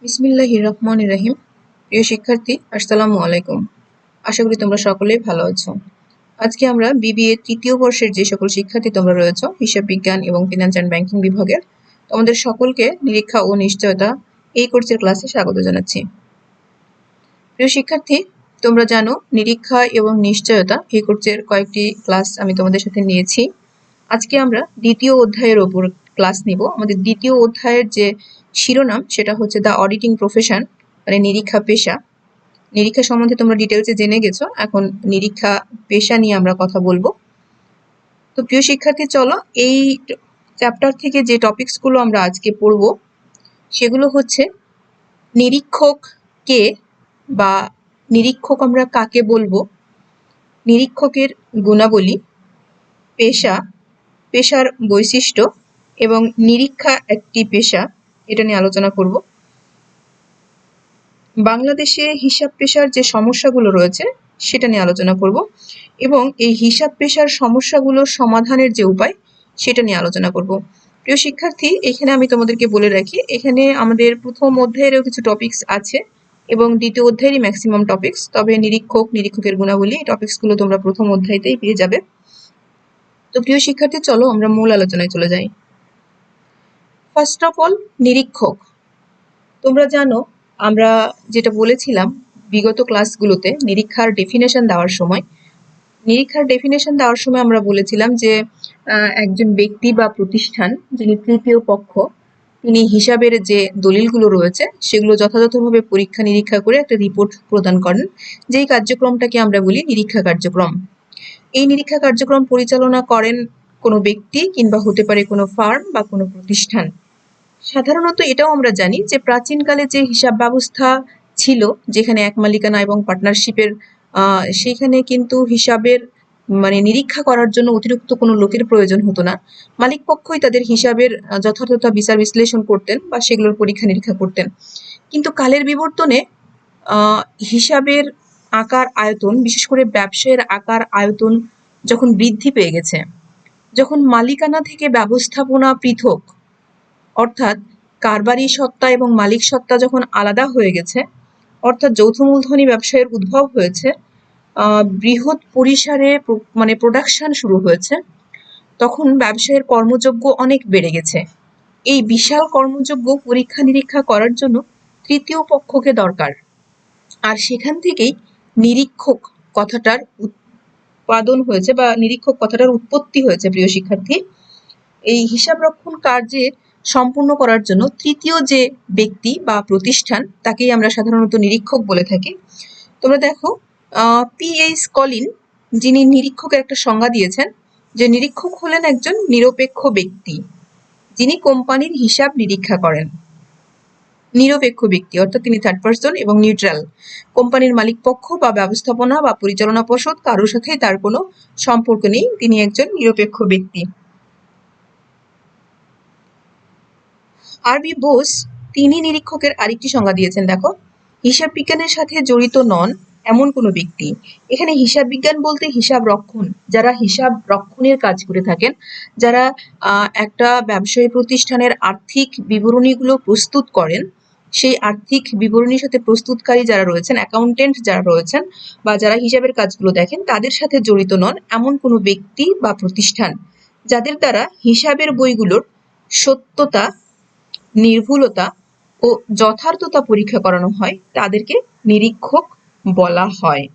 বিসমিল্লাহির রহমানির রহিম। প্রিয় শিক্ষার্থী, আসসালামু আলাইকুম। আশা করি তোমরা সকলেই ভালো আছো। আজকে আমরা বিবিএ তৃতীয় বর্ষের যে সকল শিক্ষার্থী তোমরা রয়েছো হিসাব বিজ্ঞান এবং ফিনান্স অ্যান্ড ব্যাংকিং বিভাগের, তোমাদের সকলকে নিরীক্ষা ও নিশ্চয়তা এই কোর্সের ক্লাসে স্বাগত জানাচ্ছি। প্রিয় শিক্ষার্থী, তোমরা জানো নিরীক্ষা এবং নিশ্চয়তা এই কোর্সের কয়েকটি ক্লাস আমি তোমাদের সাথে নিয়েছি। আজকে আমরা দ্বিতীয় অধ্যায়ের ওপর ক্লাস নিব। আমাদের দ্বিতীয় অধ্যায়ের যে শিরোনাম সেটা হচ্ছে দ্য অডিটিং প্রফেশন, মানে নিরীক্ষা পেশা। নিরীক্ষা সম্বন্ধে তোমরা ডিটেলসে জেনে গেছো, এখন নিরীক্ষা পেশা নিয়ে আমরা কথা বলবো। তো প্রিয় শিক্ষার্থী, চলো এই চ্যাপ্টার থেকে যে টপিকসগুলো আমরা আজকে পড়ব সেগুলো হচ্ছে নিরীক্ষক কে বা নিরীক্ষক আমরা কাকে বলবো, নিরীক্ষকের গুণাবলী, পেশা, পেশার বৈশিষ্ট্য এবং নিরীক্ষা একটি পেশা, এটা নিয়ে আলোচনা করব। বাংলাদেশে হিসাব পেশার যে সমস্যাগুলো রয়েছে সেটা নিয়ে আলোচনা করব এবং এই হিসাব পেশার সমস্যাগুলোর সমাধানের যে উপায় সেটা নিয়ে আলোচনা করব। প্রিয় শিক্ষার্থী, এখানে আমি তোমাদেরকে বলে রাখি, এখানে আমাদের প্রথম অধ্যায়েরও কিছু টপিকস আছে এবং দ্বিতীয় অধ্যায়েরই ম্যাক্সিমাম টপিকস, তবে নিরীক্ষকের গুণাবলী এই টপিকসগুলো তোমরা প্রথম অধ্যায়তেই পেয়ে যাবে। তো প্রিয় শিক্ষার্থী, চলো আমরা মূল আলোচনায় চলে যাই। ফার্স্ট অফ অল, নিরীক্ষক। তোমরা জানো, আমরা যেটা বলেছিলাম বিগত ক্লাসগুলোতে নিরীক্ষার ডেফিনেশন দেওয়ার সময় আমরা বলেছিলাম যে একজন ব্যক্তি বা প্রতিষ্ঠান যিনি তৃতীয় পক্ষ, তিনি হিসাবের যে দলিলগুলো রয়েছে সেগুলো যথাযথভাবে পরীক্ষা নিরীক্ষা করে একটা রিপোর্ট প্রদান করেন, যেই কার্যক্রমটাকে আমরা বলি নিরীক্ষা কার্যক্রম। এই নিরীক্ষা কার্যক্রম পরিচালনা করেন কোনো ব্যক্তি কিংবা হতে পারে কোনো ফার্ম বা কোনো প্রতিষ্ঠান। সাধারণত এটাও আমরা জানি যে প্রাচীনকালে যে হিসাব ব্যবস্থা ছিল, যেখানে এক মালিকানা এবং পার্টনারশিপের, সেখানে কিন্তু হিসাবের মানে নিরীক্ষা করার জন্য অতিরিক্ত কোনো লোকের প্রয়োজন হতো না। মালিক পক্ষই তাদের হিসাবের যথাযথ বিচার বিশ্লেষণ করতেন বা সেগুলোর পরীক্ষা নিরীক্ষা করতেন। কিন্তু কালের বিবর্তনে হিসাবের আকার আয়তন, বিশেষ করে ব্যবসায়ের আকার আয়তন যখন বৃদ্ধি পেয়ে গেছে, যখন মালিকানা থেকে ব্যবস্থাপনা পৃথক, অর্থাৎ কারবারি সত্তা এবং মালিক সত্তা যখন আলাদা হয়ে গেছে, অর্থাৎ যৌথ মূলধনী ব্যবসায়ের উদ্ভব হয়েছে, বৃহৎ পরিসরে মানে প্রোডাকশন শুরু হয়েছে, তখন ব্যবসায়ের কর্মযোগ্য অনেক বেড়ে গেছে। এই বিশাল কর্মযোগ্য পরীক্ষা নিরীক্ষা করার জন্য তৃতীয় পক্ষকে দরকার, আর সেখান থেকেই নিরীক্ষক কথাটার উৎপাদন হয়েছে বা নিরীক্ষক কথাটার উৎপত্তি হয়েছে। প্রিয় শিক্ষার্থী, এই হিসাব রক্ষণ কার্যের সম্পূর্ণ করার জন্য তৃতীয় যে ব্যক্তি বা প্রতিষ্ঠান তাকেই আমরা সাধারণত নিরীক্ষক বলে থাকি। তোমরা দেখো, P.H. কলিন যিনি নিরীক্ষকের একটা সংজ্ঞা দিয়েছেন যে নিরীক্ষক হলেন একজন নিরপেক্ষ ব্যক্তি যিনি কোম্পানির হিসাব নিরীক্ষা করেন। নিরপেক্ষ ব্যক্তি অর্থাৎ তিনি থার্ড পার্সন এবং নিউট্রাল। কোম্পানির মালিক পক্ষ বা ব্যবস্থাপনা বা পরিচালনা পর্ষদ কারোর সাথে তার কোনো সম্পর্ক নেই, তিনি একজন নিরপেক্ষ ব্যক্তি। আর.বি. বোস তিনি নিরীক্ষকের আরেকটি সংজ্ঞা দিয়েছেন। দেখো, হিসাব বিজ্ঞানের সাথে জড়িত নন এমন কোনো ব্যক্তি। এখানে হিসাব বিজ্ঞান বলতে হিসাব রক্ষণ, যারা হিসাব রক্ষণের কাজ করে থাকেন, যারা একটা ব্যবসায়ী প্রতিষ্ঠানের আর্থিক বিবরণীগুলো প্রস্তুত করেন, সেই আর্থিক বিবরণীর সাথে প্রস্তুতকারী যারা রয়েছেন, অ্যাকাউন্টেন্ট যারা রয়েছেন বা যারা হিসাবের কাজগুলো দেখেন, তাদের সাথে জড়িত নন এমন কোনো ব্যক্তি বা প্রতিষ্ঠান যাদের দ্বারা হিসাবের বইগুলোর সত্যতা, নির্ভুলতা ও যথার্থতা পরীক্ষা করানো হয়, তাদেরকে নিরীক্ষক বলা হয়।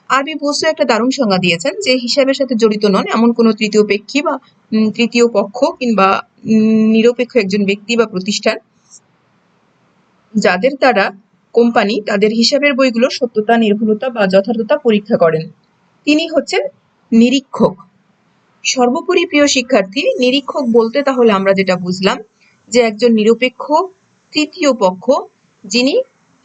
আর.বি. বোস একটা দারুণ সংজ্ঞা দিয়েছেন যে হিসাবের সাথে জড়িত নন এমন কোনো তৃতীয় ব্যক্তি বা তৃতীয় পক্ষ কিংবা নিরপেক্ষ একজন ব্যক্তি বা প্রতিষ্ঠান যাদের দ্বারা কোম্পানি তাদের হিসাবের বইগুলোর সত্যতা, নির্ভুলতা বা যথার্থতা পরীক্ষা করেন, তিনি হচ্ছেন নিরীক্ষক। সর্বোপরি প্রিয় শিক্ষার্থী, নিরীক্ষক বলতে তাহলে আমরা যেটা বুঝলাম যে একজন নিরপেক্ষ তৃতীয় পক্ষ যিনি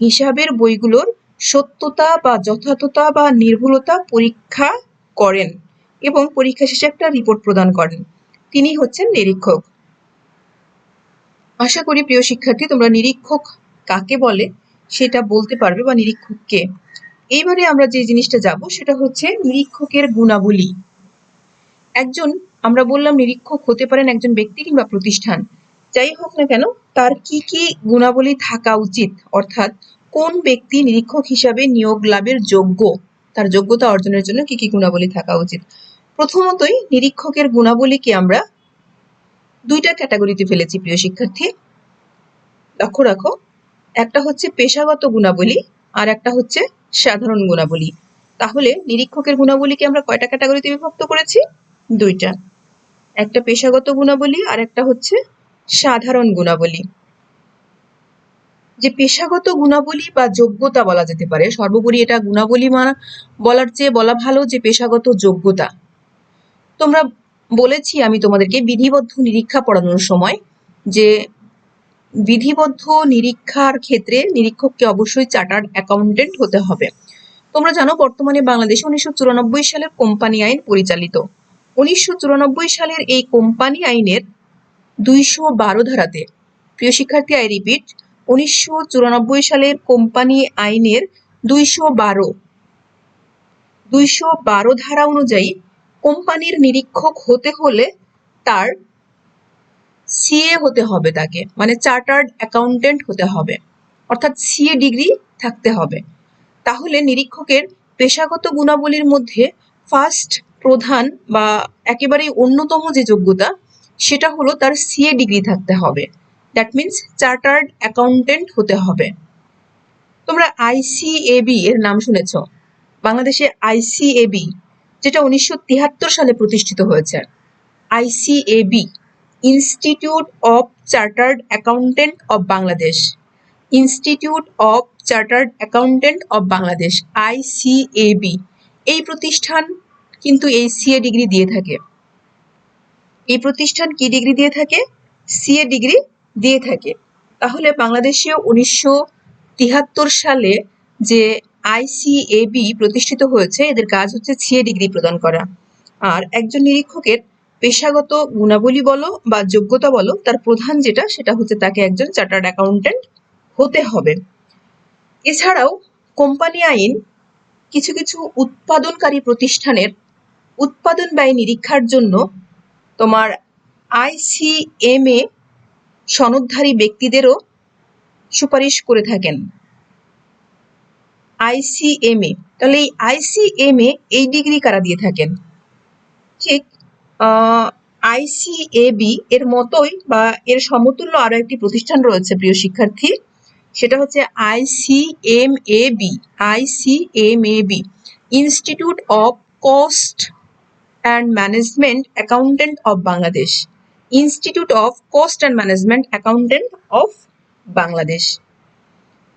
হিসাবের বইগুলোর সত্যতা বা যথার্থতা বা নির্ভুলতা পরীক্ষা করেন এবং পরীক্ষা শেষে একটা রিপোর্ট প্রদান করেন, তিনি হচ্ছেন নিরীক্ষক। আশা করি প্রিয় শিক্ষার্থী তোমরা নিরীক্ষক কাকে বলে সেটা বলতে পারবে বা নিরীক্ষক কে। এইবারে আমরা যে জিনিসটা যাব সেটা হচ্ছে নিরীক্ষকের গুণাবলী। একজন, আমরা বললাম নিরীক্ষক হতে পারেন একজন ব্যক্তি কিংবা প্রতিষ্ঠান, যাই হোক না কেন তার কি কি গুণাবলী থাকা উচিত, অর্থাৎ কোন ব্যক্তি নিরীক্ষক হিসাবে নিয়োগ লাভের যোগ্য, তার যোগ্যতা অর্জনের জন্য কি কি গুণাবলী থাকা উচিত। প্রথমতই নিরীক্ষকের গুণাবলীকে আমরা দুইটা ক্যাটাগরিতে ফেলেছি প্রিয় শিক্ষার্থী, লক্ষ্য রাখো। একটা হচ্ছে পেশাগত গুণাবলী আর একটা হচ্ছে সাধারণ গুণাবলী। তাহলে নিরীক্ষকের গুণাবলীকে আমরা কয়টা ক্যাটাগরিতে বিভক্ত করেছি? দুইটা, একটা পেশাগত গুণাবলী আর একটা হচ্ছে সাধারণ গুণাবলী। যে পেশাগত গুণাবলী বা যোগ্যতা বলা যেতে পারে, সর্বোপরি এটা গুণাবলী বলার চেয়ে বলা ভালো যে পেশাগত যোগ্যতা। তোমরা বলেছি আমি তোমাদেরকে বিধিবদ্ধ নিরীক্ষা পড়ানোর সময় যে বিধিবদ্ধ নিরীক্ষার ক্ষেত্রে নিরীক্ষককে অবশ্যই চার্টার্ড অ্যাকাউন্টেন্ট হতে হবে। তোমরা জানো বর্তমানে বাংলাদেশে 1994 সালের কোম্পানি আইন পরিচালিত। 1994 সালের এই কোম্পানি আইনের 212 ধারাতে, প্রিয় শিক্ষার্থী আই রিপিট, 1994 সালের কোম্পানি আইনের 212 ধারা অনুযায়ী কোম্পানির নিরীক্ষক হতে হলে তার সিএ হতে হবে, তাকে মানে চার্টার্ড অ্যাকাউন্টেন্ট হতে হবে, অর্থাৎ সিএ ডিগ্রি থাকতে হবে। তাহলে নিরীক্ষকের পেশাগত গুণাবলীর মধ্যে ফার্স্ট, প্রধান বা একেবারেই অন্যতম যে যোগ্যতা সেটা হলো তার সিএ ডিগ্রি থাকতে হবে। দ্যাট মিনস চার্টার্ড অ্যাকাউন্টেন্ট হতে হবে। তোমরা আইসিএবি এর নাম শুনেছ, বাংলাদেশে আইসিএবি যেটা 1973 সালে প্রতিষ্ঠিত হয়েছে। ICAB, institute of chartered accountant of Bangladesh, institute of chartered accountant of Bangladesh, ICAB, এই প্রতিষ্ঠান কিন্তু এই সিএ ডিগ্রি দিয়ে থাকে। এই প্রতিষ্ঠান কি ডিগ্রি দিয়ে থাকে? সিএ ডিগ্রি দিয়ে থাকে। তাহলে বাংলাদেশে 1973 সালে যে আইসিএবি প্রতিষ্ঠিত হয়েছে, এদের কাজ হচ্ছে সিএ ডিগ্রি প্রদান করা। আর একজন নিরীক্ষকের পেশাগত গুণাবলী বলো বা যোগ্যতা বলো, তার প্রধান যেটা সেটা হচ্ছে তাকে একজন চার্টার্ড অ্যাকাউন্টেন্ট হতে হবে। এছাড়াও কোম্পানি আইন কিছু কিছু উৎপাদনকারী প্রতিষ্ঠানের উৎপাদন ব্যয় নিরীক্ষার জন্য তোমার আইসিএমএ সনদধারী ব্যক্তিদেরও সুপারিশ করে থাকেন। আইসিএমএ, তাহলে এই আইসিএমএ এই ডিগ্রি কারা দিয়ে থাকেন? ঠিক আইসিএবি এর মতোই বা এর সমতুল্য আরো একটি প্রতিষ্ঠান রয়েছে প্রিয় শিক্ষার্থী, সেটা হচ্ছে ICMAB, ICMAB, institute of cost and management accountant of Bangladesh, institute of cost and management accountant of Bangladesh,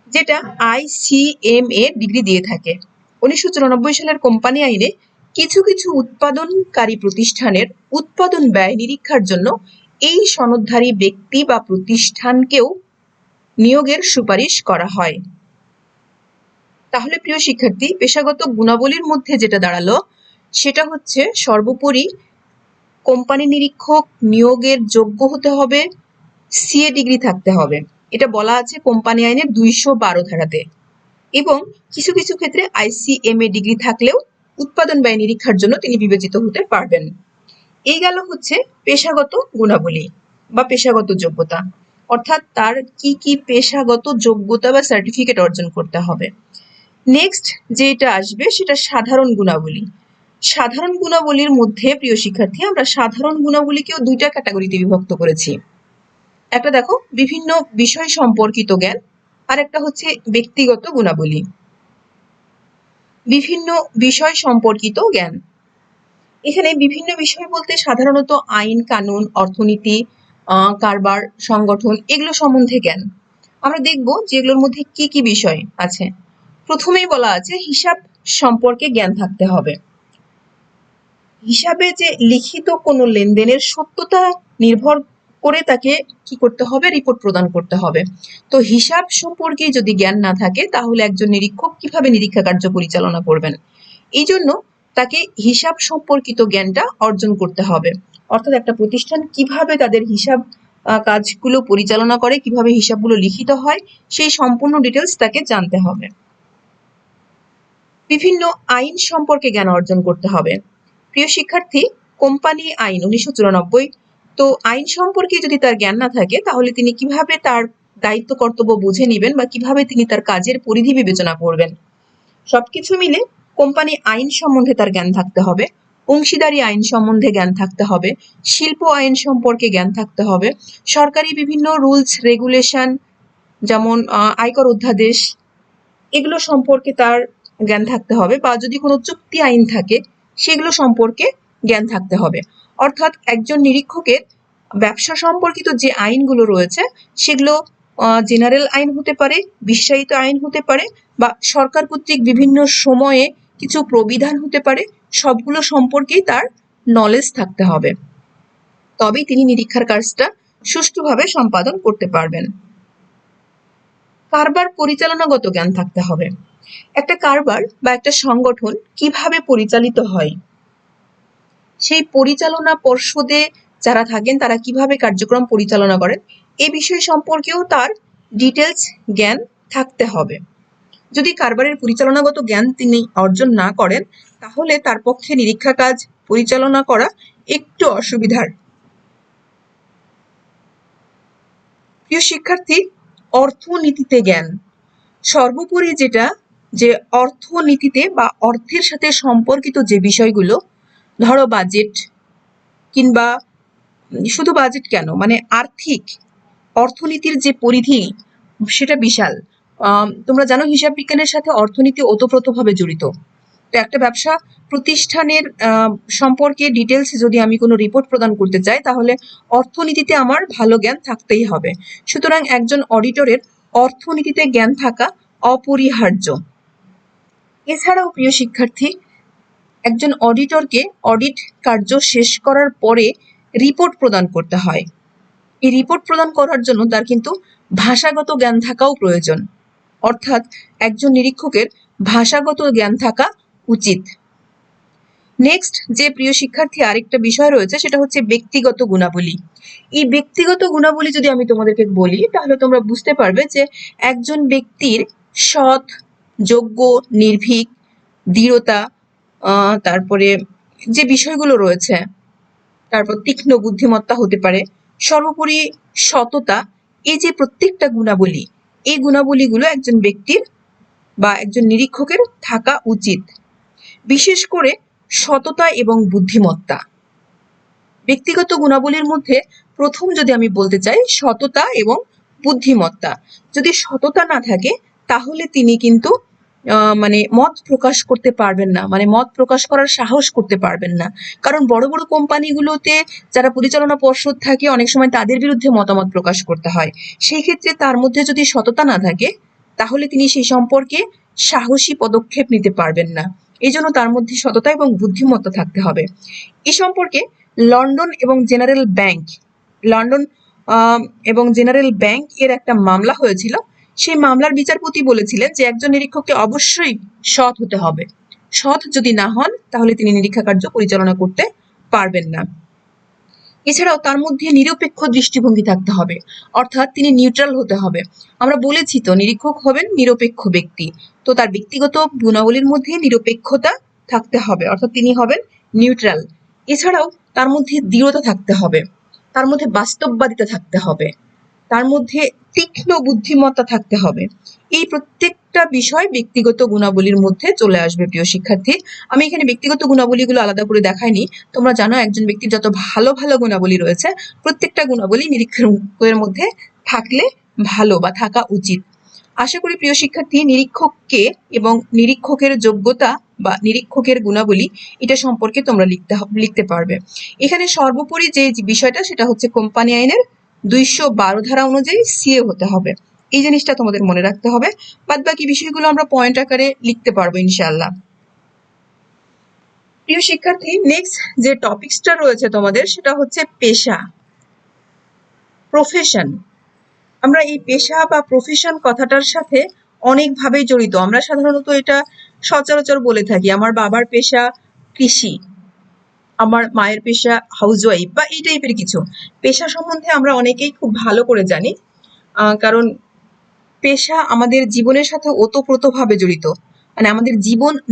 যেটা আইসিএমএ ডিগ্রি দিয়ে থাকে। 1994 সালের কোম্পানি আইনে কিছু কিছু উৎপাদনকারী প্রতিষ্ঠানের উৎপাদন ব্যয় নিরীক্ষার জন্য এই সনদধারী ব্যক্তি বা প্রতিষ্ঠানকেও নিয়োগের সুপারিশ করা হয়। তাহলে প্রিয় শিক্ষার্থী, পেশাগত গুণাবলীর মধ্যে যেটা দাঁড়ালো সেটা হচ্ছে সর্বোপরি কোম্পানি নিরীক্ষক নিয়োগের যোগ্য হতে হবে, সিএ ডিগ্রি থাকতে হবে, এটা বলা আছে কোম্পানি আইনের 212 ধারাতে, এবং কিছু কিছু ক্ষেত্রে আইসিএমএ ডিগ্রি থাকলেও উৎপাদন ব্যয় নিরীক্ষার জন্য তিনি বিবেচিত হতে পারবেন। এই গেল হচ্ছে পেশাগত গুণাবলী বা পেশাগত যোগ্যতা, অর্থাৎ তার কি কি পেশাগত যোগ্যতা বা সার্টিফিকেট অর্জন করতে হবে। নেক্সট যেটা আসবে সেটা সাধারণ গুণাবলী। সাধারণ গুণাবলীর মধ্যে প্রিয় শিক্ষার্থী আমরা সাধারণ গুণাবলীকেও দুইটা ক্যাটাগরিতে বিভক্ত করেছি। একটা দেখো বিভিন্ন বিষয় সম্পর্কিত জ্ঞান, আর একটা হচ্ছে ব্যক্তিগত গুণাবলী। বিভিন্ন বিষয় সম্পর্কিত জ্ঞান, এখানে বিভিন্ন বিষয় বলতে সাধারণত আইন কানুন, অর্থনীতি, কারবার, সংগঠন, এগুলো সম্বন্ধে জ্ঞান। আমরা দেখব যে এগুলোর মধ্যে কি কি বিষয় আছে। প্রথমেই বলা আছে হিসাব সম্পর্কে জ্ঞান থাকতে হবে। হিসাবে যে লিখিত কোনো লেনদেনের সত্যতা নির্ভর করে তাকে কি করতে হবে? রিপোর্ট প্রদান করতে হবে। তো হিসাব সম্পর্কে যদি জ্ঞান না থাকে তাহলে একজন নিরীক্ষক কিভাবে নিরীক্ষা কার্য পরিচালনা করবেন? এই জন্য তাকে হিসাব সম্পর্কিত জ্ঞানটা অর্জন করতে হবে, অর্থাৎ একটা প্রতিষ্ঠান কিভাবে তাদের হিসাব কাজগুলো পরিচালনা করে, কিভাবে হিসাবগুলো লিখিত হয়, সেই সম্পূর্ণ ডিটেলস তাকে জানতে হবে। বিভিন্ন আইন সম্পর্কে জ্ঞান অর্জন করতে হবে। প্রিয় শিক্ষার্থী, কোম্পানি আইন 1994 তো আইন সম্পর্কে যদি তার জ্ঞান না থাকে তাহলে তিনি কিভাবে তার দায়িত্ব কর্তব্য বুঝে নেবেন বা কিভাবে তিনি তার কাজের পরিধি বিবেচনা করবেন। সবকিছু মিলে কোম্পানি আইন সম্বন্ধে তার জ্ঞান থাকতে হবে, অংশীদারি আইন সম্বন্ধে জ্ঞান থাকতে হবে, শিল্প আইন সম্পর্কে জ্ঞান থাকতে হবে, সরকারি বিভিন্ন রুলস রেগুলেশন যেমন আয়কর অধ্যাদেশ এগুলো সম্পর্কে তার জ্ঞান থাকতে হবে, বা যদি কোনো চুক্তি আইন থাকে সেগুলো সম্পর্কে জ্ঞান থাকতে হবে। অর্থাৎ একজন নিরীক্ষকের ব্যবসা সম্পর্কিত যে আইনগুলো রয়েছে সেগুলো জেনারেল আইন হতে পারে, বিশ্বায়িত আইন হতে পারে, বা সরকার কর্তৃক বিভিন্ন সময়ে কিছু প্রবিধান হতে পারে, সবগুলো সম্পর্কেই তার নলেজ থাকতে হবে, তবেই তিনি নিরীক্ষার কাজটা সুষ্ঠুভাবে সম্পাদন করতে পারবেন। কারবার পরিচালনাগত জ্ঞান থাকতে হবে। একটা কারবার বা একটা সংগঠন কিভাবে পরিচালিত হয়, সেই পরিচালনা পর্ষদে যারা থাকেন তারা কিভাবে কার্যক্রম পরিচালনা করেন এই বিষয় সম্পর্কেও তার ডিটেলস জ্ঞান থাকতে হবে। যদি কারবারের পরিচালনাগত জ্ঞান তিনি অর্জন না করেন তাহলে তার পক্ষে নিরীক্ষা কাজ পরিচালনা করা একটু অসুবিধার। প্রিয় শিক্ষার্থী, অর্থনীতিতে জ্ঞান সর্বোপরি যেটা যে অর্থনীতিতে বা অর্থের সাথে সম্পর্কিত যে বিষয়গুলো, ধরো বাজেট, কিংবা শুধু বাজেট কেন, মানে আর্থিক অর্থনীতির যে পরিধি সেটা বিশাল। তোমরা জানো হিসাব বিজ্ঞানের সাথে অর্থনীতি ওতপ্রোতভাবে জড়িত। তো একটা ব্যবসা প্রতিষ্ঠানের সম্পর্কে ডিটেলস যদি আমি কোনো রিপোর্ট প্রদান করতে চাই তাহলে অর্থনীতিতে আমার ভালো জ্ঞান থাকতেই হবে। সুতরাং একজন অডিটরের অর্থনীতিতে জ্ঞান থাকা অপরিহার্য। এছাড়াও প্রিয় শিক্ষার্থী, একজন অডিটরকে অডিট কার্য শেষ করার পরে রিপোর্ট প্রদান করতে হয়। এই রিপোর্ট প্রদান করার জন্য তার কিন্তু ভাষাগত জ্ঞান থাকাও প্রয়োজন, অর্থাৎ একজন নিরীক্ষকের ভাষাগত জ্ঞান থাকা উচিত। নেক্সট যে প্রিয় শিক্ষার্থী আরেকটা বিষয় রয়েছে সেটা হচ্ছে ব্যক্তিগত গুণাবলী। এই ব্যক্তিগত গুণাবলী যদি আমি তোমাদেরকে বলি তাহলে তোমরা বুঝতে পারবে যে একজন ব্যক্তির সৎ, যোগ্য, নির্ভীক, দৃঢ়তা, তারপরে যে বিষয়গুলো রয়েছে, তারপর তীক্ষ্ণ বুদ্ধিমত্তা হতে পারে, সর্বোপরি সততা, এই যে প্রত্যেকটা গুণাবলী, এই গুণাবলীগুলো একজন ব্যক্তির বা একজন নিরীক্ষকের থাকা উচিত। বিশেষ করে সততা এবং বুদ্ধিমত্তা। ব্যক্তিগত গুণাবলীর মধ্যে প্রথম যদি আমি বলতে চাই সততা এবং বুদ্ধিমত্তা। যদি সততা না থাকে তাহলে তিনি কিন্তু মানে মত প্রকাশ করতে পারবেন না, মানে মত প্রকাশ করার সাহস করতে পারবেন না। কারণ বড় বড় কোম্পানিগুলোতে যারা পরিচালনা পর্ষদ থাকে অনেক সময় তাদের বিরুদ্ধে মতামত প্রকাশ করতে হয়। সেই ক্ষেত্রে তার মধ্যে যদি সততা না থাকে তাহলে তিনি সেই সম্পর্কে সাহসী পদক্ষেপ নিতে পারবেন না। এই জন্য তার মধ্যে সততা এবং বুদ্ধিমত্তা থাকতে হবে। এ সম্পর্কে লন্ডন এবং জেনারেল ব্যাংক এর একটা মামলা হয়েছিল। সেই মামলার বিচারপতি বলেছিলেন যে একজন নিরীক্ষককে অবশ্যই সৎ হতে হবে, সৎ যদি না হন তাহলে তিনি নিরীক্ষা কার্য পরিচালনা করতে পারবেন না। এছাড়াও তার মধ্যে নিরপেক্ষ দৃষ্টিভঙ্গি থাকতে হবে, অর্থাৎ তিনি নিউট্রাল হতে হবে। আমরা বলেছি তো নিরীক্ষক হবেন নিরপেক্ষ ব্যক্তি, তো তার ব্যক্তিগত গুণাবলীর মধ্যে নিরপেক্ষতা থাকতে হবে, অর্থাৎ তিনি হবেন নিউট্রাল। এছাড়াও তার মধ্যে দৃঢ়তা থাকতে হবে, তার মধ্যে বাস্তববাদিতা থাকতে হবে, তার মধ্যে তীক্ষ্ণ বুদ্ধিমত্তা থাকতে হবে। এই প্রত্যেকটা বিষয় ব্যক্তিগত গুণাবলীর মধ্যে চলে আসবে প্রিয় শিক্ষার্থী। আমি এখানে ব্যক্তিগত গুণাবলীগুলো আলাদা করে দেখাইনি। তোমরা জানো একজন ব্যক্তির যত ভালো ভালো গুণাবলী রয়েছে প্রত্যেকটা গুণাবলী নিরীক্ষকের মধ্যে থাকলে ভালো বা থাকা উচিত। আশা করি প্রিয় শিক্ষার্থী নিরীক্ষককে এবং নিরীক্ষকের যোগ্যতা বা নিরীক্ষকের গুণাবলী এটা সম্পর্কে তোমরা লিখতে পারবে। এখানে সর্বোপরি যে বিষয়টা সেটা হচ্ছে কোম্পানি আইনের 212 ধারা অনুযায়ী সিএ হতে হবে। এই জিনিসটা তোমাদের মনে রাখতে হবে। বাদ বাকি বিষয়গুলো আমরা পয়েন্ট আকারে লিখতে পারবো ইনশাআল্লাহ। প্রিয় শিক্ষার্থী, নেক্সট যে টপিকসটা রয়েছে তোমাদের সেটা হচ্ছে পেশা, প্রফেশন। আমরা এই পেশা বা প্রফেশন কথাটার সাথে অনেকভাবেই জড়িত। আমরা সাধারণত এটা সচরাচর বলে থাকি আমার বাবার পেশা কৃষি, আমার মায়ের পেশা হাউসওয়াইফ, বা এই টাইপের কিছু পেশা সম্বন্ধে আমরা অনেকেই খুব ভালো করে জানি, কারণ পেশা আমাদের জীবনের সাথে ওতপ্রোতভাবে জড়িত। মানে আমাদের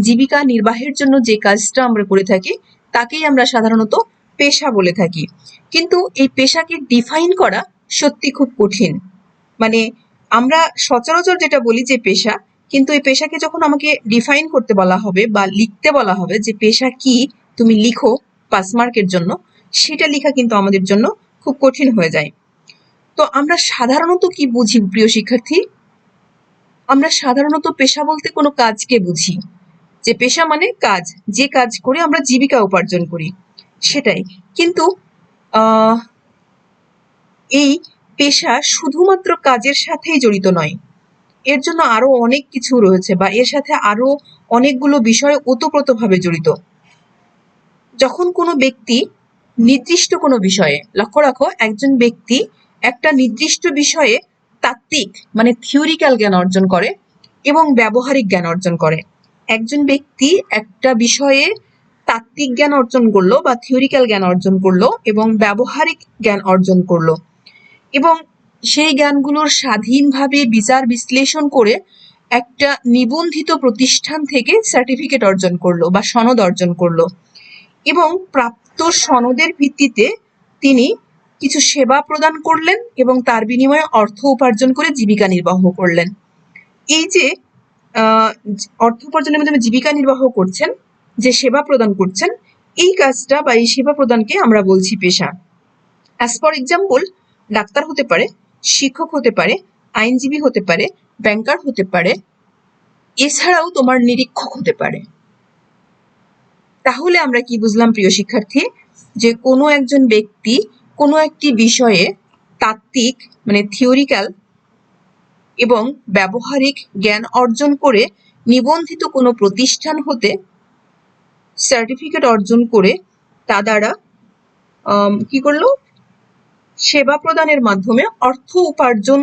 জীবিকা নির্বাহের জন্য যে কাজটা আমরা করে থাকি তাকেই আমরা সাধারণত পেশা বলে থাকি। কিন্তু এই পেশাকে ডিফাইন করা সত্যি খুব কঠিন। মানে আমরা সচরাচর যেটা বলি যে পেশা, কিন্তু এই পেশাকে যখন আমাকে ডিফাইন করতে বলা হবে বা লিখতে বলা হবে যে পেশা কি, তুমি লিখো পাসমার্কের জন্য, সেটা লেখা কিন্তু আমাদের জন্য খুব কঠিন হয়ে যায়। তো আমরা সাধারণত কি বুঝি প্রিয় শিক্ষার্থী? আমরা সাধারণত পেশা বলতে কোনো কাজকে বুঝি, যে পেশা মানে কাজ, যে কাজ করে আমরা জীবিকা উপার্জন করি সেটাই। কিন্তু আহ এই পেশা শুধুমাত্র কাজের সাথেই জড়িত নয়, এর জন্য আরো অনেক কিছু রয়েছে বা এর সাথে আরো অনেকগুলো বিষয় ওতপ্রোতভাবে জড়িত। যখন কোনো ব্যক্তি নির্দিষ্ট কোনো বিষয়ে, লক্ষ্য রাখো, একজন ব্যক্তি একটা নির্দিষ্ট বিষয়ে তাত্ত্বিক মানে থিওরিক্যাল জ্ঞান অর্জন করে এবং ব্যবহারিক জ্ঞান অর্জন করে। একজন ব্যক্তি একটা বিষয়ে তাত্ত্বিক জ্ঞান অর্জন করলো বা থিওরিক্যাল জ্ঞান অর্জন করলো এবং ব্যবহারিক জ্ঞান অর্জন করলো, এবং সেই জ্ঞানগুলোর স্বাধীনভাবে বিচার বিশ্লেষণ করে একটা নিবন্ধিত প্রতিষ্ঠান থেকে সার্টিফিকেট অর্জন করলো বা সনদ অর্জন করলো, এবং প্রাপ্ত সনদের ভিত্তিতে তিনি কিছু সেবা প্রদান করলেন এবং তার বিনিময়ে অর্থ উপার্জন করে জীবিকা নির্বাহ করলেন। এই যে অর্থ উপার্জনের মাধ্যমে জীবিকা নির্বাহ করছেন, যে সেবা প্রদান করছেন, এই কাজটা বা এই সেবা প্রদানকে আমরা বলছি পেশা। অ্যাজ ফর এক্সাম্পল, ডাক্তার হতে পারে, শিক্ষক হতে পারে, আইনজীবী হতে পারে, ব্যাংকার হতে পারে, এছাড়াও তোমার নিরীক্ষক হতে পারে। তাহলে আমরা কি বুঝলাম প্রিয় শিক্ষার্থী? যে কোনো একজন ব্যক্তি কোনো একটি বিষয়ে তাত্ত্বিক মানে থিওরিক্যাল এবং ব্যবহারিক জ্ঞান অর্জন করে নিবন্ধিত কোনো প্রতিষ্ঠান হতে সার্টিফিকেট অর্জন করে তা দ্বারা কি করলো, সেবা প্রদানের মাধ্যমে অর্থ উপার্জন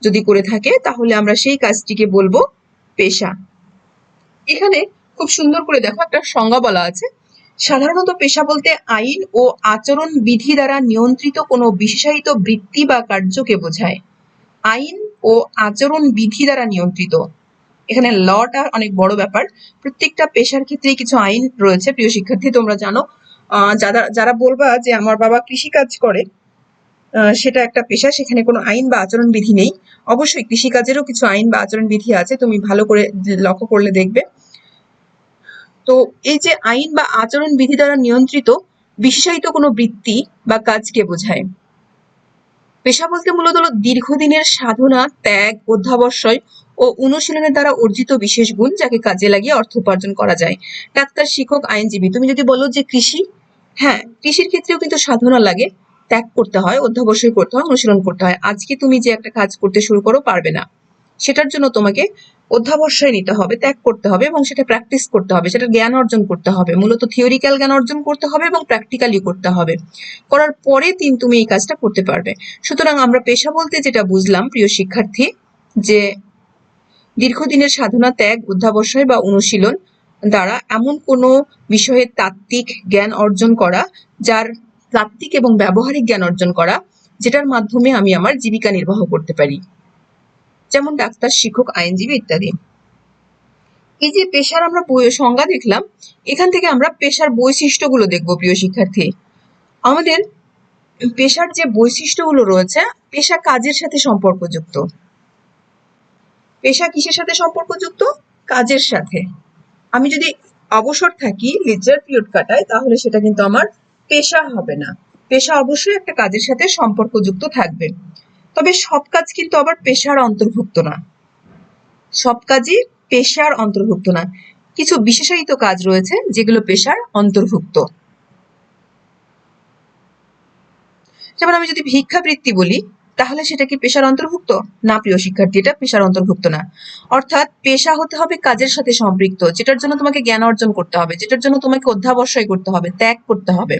যদি করে থাকে, তাহলে আমরা সেই কাজটিকে বলবো পেশা। এখানে খুব সুন্দর করে দেখো একটা সংজ্ঞা বলা আছে। সাধারণত পেশা বলতে আইন ও আচরণ বিধি দ্বারা নিয়ন্ত্রিত কোনো বিশেষায়িত বৃত্তি বা কার্যকে বোঝায়। আইন ও আচরণ বিধি দ্বারা নিয়ন্ত্রিত, এখানে লটা অনেক বড় ব্যাপার। প্রত্যেকটা পেশার ক্ষেত্রেই কিছু আইন রয়েছে প্রিয় শিক্ষার্থী, তোমরা জানো। যারা বলবা যে আমার বাবা কৃষিকাজ করে, সেটা একটা পেশা, সেখানে কোনো আইন বা আচরণ বিধি নেই। অবশ্যই কৃষিকাজেরও কিছু আইন বা আচরণ বিধি আছে, তুমি ভালো করে লক্ষ্য করলে দেখবে। তো এই যে আইন বা আচরণ বিধি দ্বারা নিয়ন্ত্রিত বিশেষায়িত কোনো বৃত্তি বা কাজকে বোঝায়। পেশা বলতে মূলত হলো দীর্ঘদিনের সাধনা, ত্যাগ, অধ্যাবসায় ও অনুশীলনের দ্বারা অর্জিত বিশেষ গুণ, যাকে কাজে লাগিয়ে অর্থ উপার্জন করা যায়। ডাক্তার, শিক্ষক, আইনজীবী। তুমি যদি বলো যে কৃষি, হ্যাঁ, কৃষির ক্ষেত্রেও কিন্তু সাধনা লাগে, ত্যাগ করতে হয়, অধ্যাবসায় করতে হয়, অনুশীলন করতে হয়। আজকে তুমি যে একটা কাজ করতে শুরু করো, পারবে না, সেটার জন্য তোমাকে অধ্যাবসায় নিতে হবে, ত্যাগ করতে হবে এবং সেটা প্র্যাকটিস করতে হবে, সেটা জ্ঞান অর্জন করতে হবে। মূলত থিওরিক্যাল জ্ঞান অর্জন করতে হবে এবং প্র্যাকটিক্যালি করতে হবে। করার পরে তুমি এই কাজটা করতে পারবে। সুতরাং আমরা পেশা বলতে যেটা বুঝলাম প্রিয় শিক্ষার্থী, যে দীর্ঘদিনের সাধনা, ত্যাগ, অধ্যাবসায় বা অনুশীলন দ্বারা এমন কোনো বিষয়ে তাত্ত্বিক জ্ঞান অর্জন করা, যার তাত্ত্বিক এবং ব্যবহারিক জ্ঞান অর্জন করা, যেটার মাধ্যমে আমি আমার জীবিকা নির্বাহ করতে পারি, যেমন ডাক্তার, শিক্ষক, আইনজীবী ইত্যাদি। এই যে পেশার আমরা সংজ্ঞা দেখলাম, এখান থেকে আমরা পেশার বৈশিষ্ট্যগুলো দেখবো প্রিয় শিক্ষার্থী। আমাদের পেশার যে বৈশিষ্ট্যগুলো রয়েছে, পেশা কাজের সাথে সম্পর্কযুক্ত। পেশা কিসের সাথে সম্পর্কযুক্ত? কাজের সাথে। আমি যদি অবসর থাকি, লেজার পিরিয়ড কাটাই, তাহলে সেটা কিন্তু আমার পেশা হবে না। পেশা অবশ্যই একটা কাজের সাথে সম্পর্কযুক্ত থাকবে। তবে সব কাজ কিন্তু আবার পেশার অন্তর্ভুক্ত না, সব কাজই পেশার অন্তর্ভুক্ত না। কিছু বিশেষায়িত কাজ রয়েছে যেগুলো পেশার অন্তর্ভুক্ত। যেমন আমি যদি ভিক্ষাবৃত্তি বলি, তাহলে সেটা কি পেশার অন্তর্ভুক্ত? না প্রিয় শিক্ষার্থী, এটা পেশার অন্তর্ভুক্ত না। অর্থাৎ পেশা হতে হবে কাজের সাথে সম্পৃক্ত, যেটার জন্য তোমাকে জ্ঞান অর্জন করতে হবে, যেটার জন্য তোমাকে অধ্যাবসায় করতে হবে, ত্যাগ করতে হবে,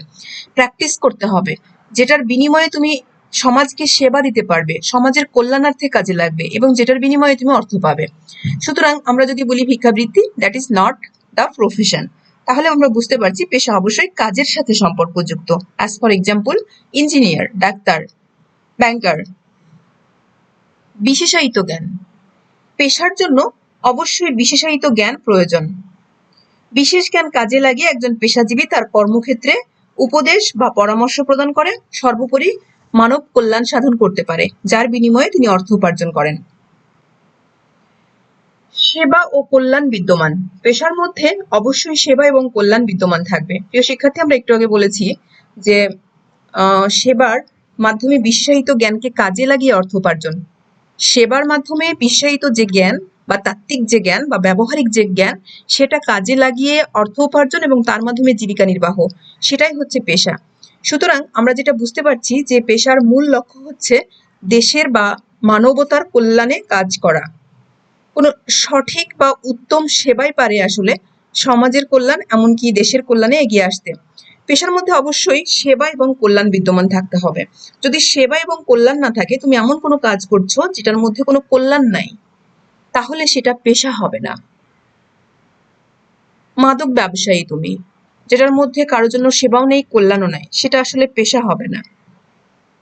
প্র্যাকটিস করতে হবে, যেটার বিনিময়ে তুমি সমাজকে সেবা দিতে পারবে, সমাজের কল্যাণার্থে কাজে লাগবে এবং যেটার বিনিময়ে তুমি অর্থ পাবে। সুতরাং আমরা যদি বলি ভিক্ষাবৃত্তি, that is not the profession. তাহলে আমরা বুঝতে পারছি পেশা অবশ্যই কাজের সাথে সম্পর্কযুক্ত। As for example, engineer, doctor, banker. বিশেষায়িত জ্ঞান, পেশার জন্য অবশ্যই বিশেষায়িত জ্ঞান প্রয়োজন। বিশেষ জ্ঞান কাজে লাগিয়ে একজন পেশাজীবী তার কর্মক্ষেত্রে উপদেশ বা পরামর্শ প্রদান করে, সর্বোপরি মানব কল্যাণ সাধন করতে পারে, যার বিনিময়ে তিনি অর্থ উপার্জন করেন। সেবা ও কল্যাণ বিদ্যমান। পেশার মধ্যে অবশ্যই সেবা এবং কল্যাণ বিদ্যমান থাকবে। প্রিয় শিক্ষার্থী, আমরা একটু আগে বলেছি যে সেবার মাধ্যমে বিশ্বায়িত জ্ঞানকে কাজে লাগিয়ে অর্থ উপার্জন। সেবার মাধ্যমে বিশ্বায়িত যে জ্ঞান বা তাত্ত্বিক যে জ্ঞান বা ব্যবহারিক যে জ্ঞান, সেটা কাজে লাগিয়ে অর্থ উপার্জন এবং তার মাধ্যমে জীবিকা নির্বাহ, সেটাই হচ্ছে পেশা। সুতরাং আমরা যেটা বুঝতে পারছি যে পেশার মূল লক্ষ্য হচ্ছে দেশের বা মানবতার কল্যাণে কাজ করা। কোনো সঠিক বা উত্তম সেবাই পারে আসলে সমাজের কল্যাণ, এমনকি দেশের কল্যাণে এগিয়ে আসতে। পেশার মধ্যে অবশ্যই সেবা এবং কল্যাণ বিদ্যমান থাকতে হবে। যদি সেবা এবং কল্যাণ না থাকে, তুমি এমন কোনো কাজ করছো যেটার মধ্যে কোনো কল্যাণ নাই, তাহলে সেটা পেশা হবে না। মাদক ব্যবসায়ী তুমি, যেটার মধ্যে কারোর জন্য সেবাও নেই কল্যাণও নাই, সেটা আসলে পেশা হবে না।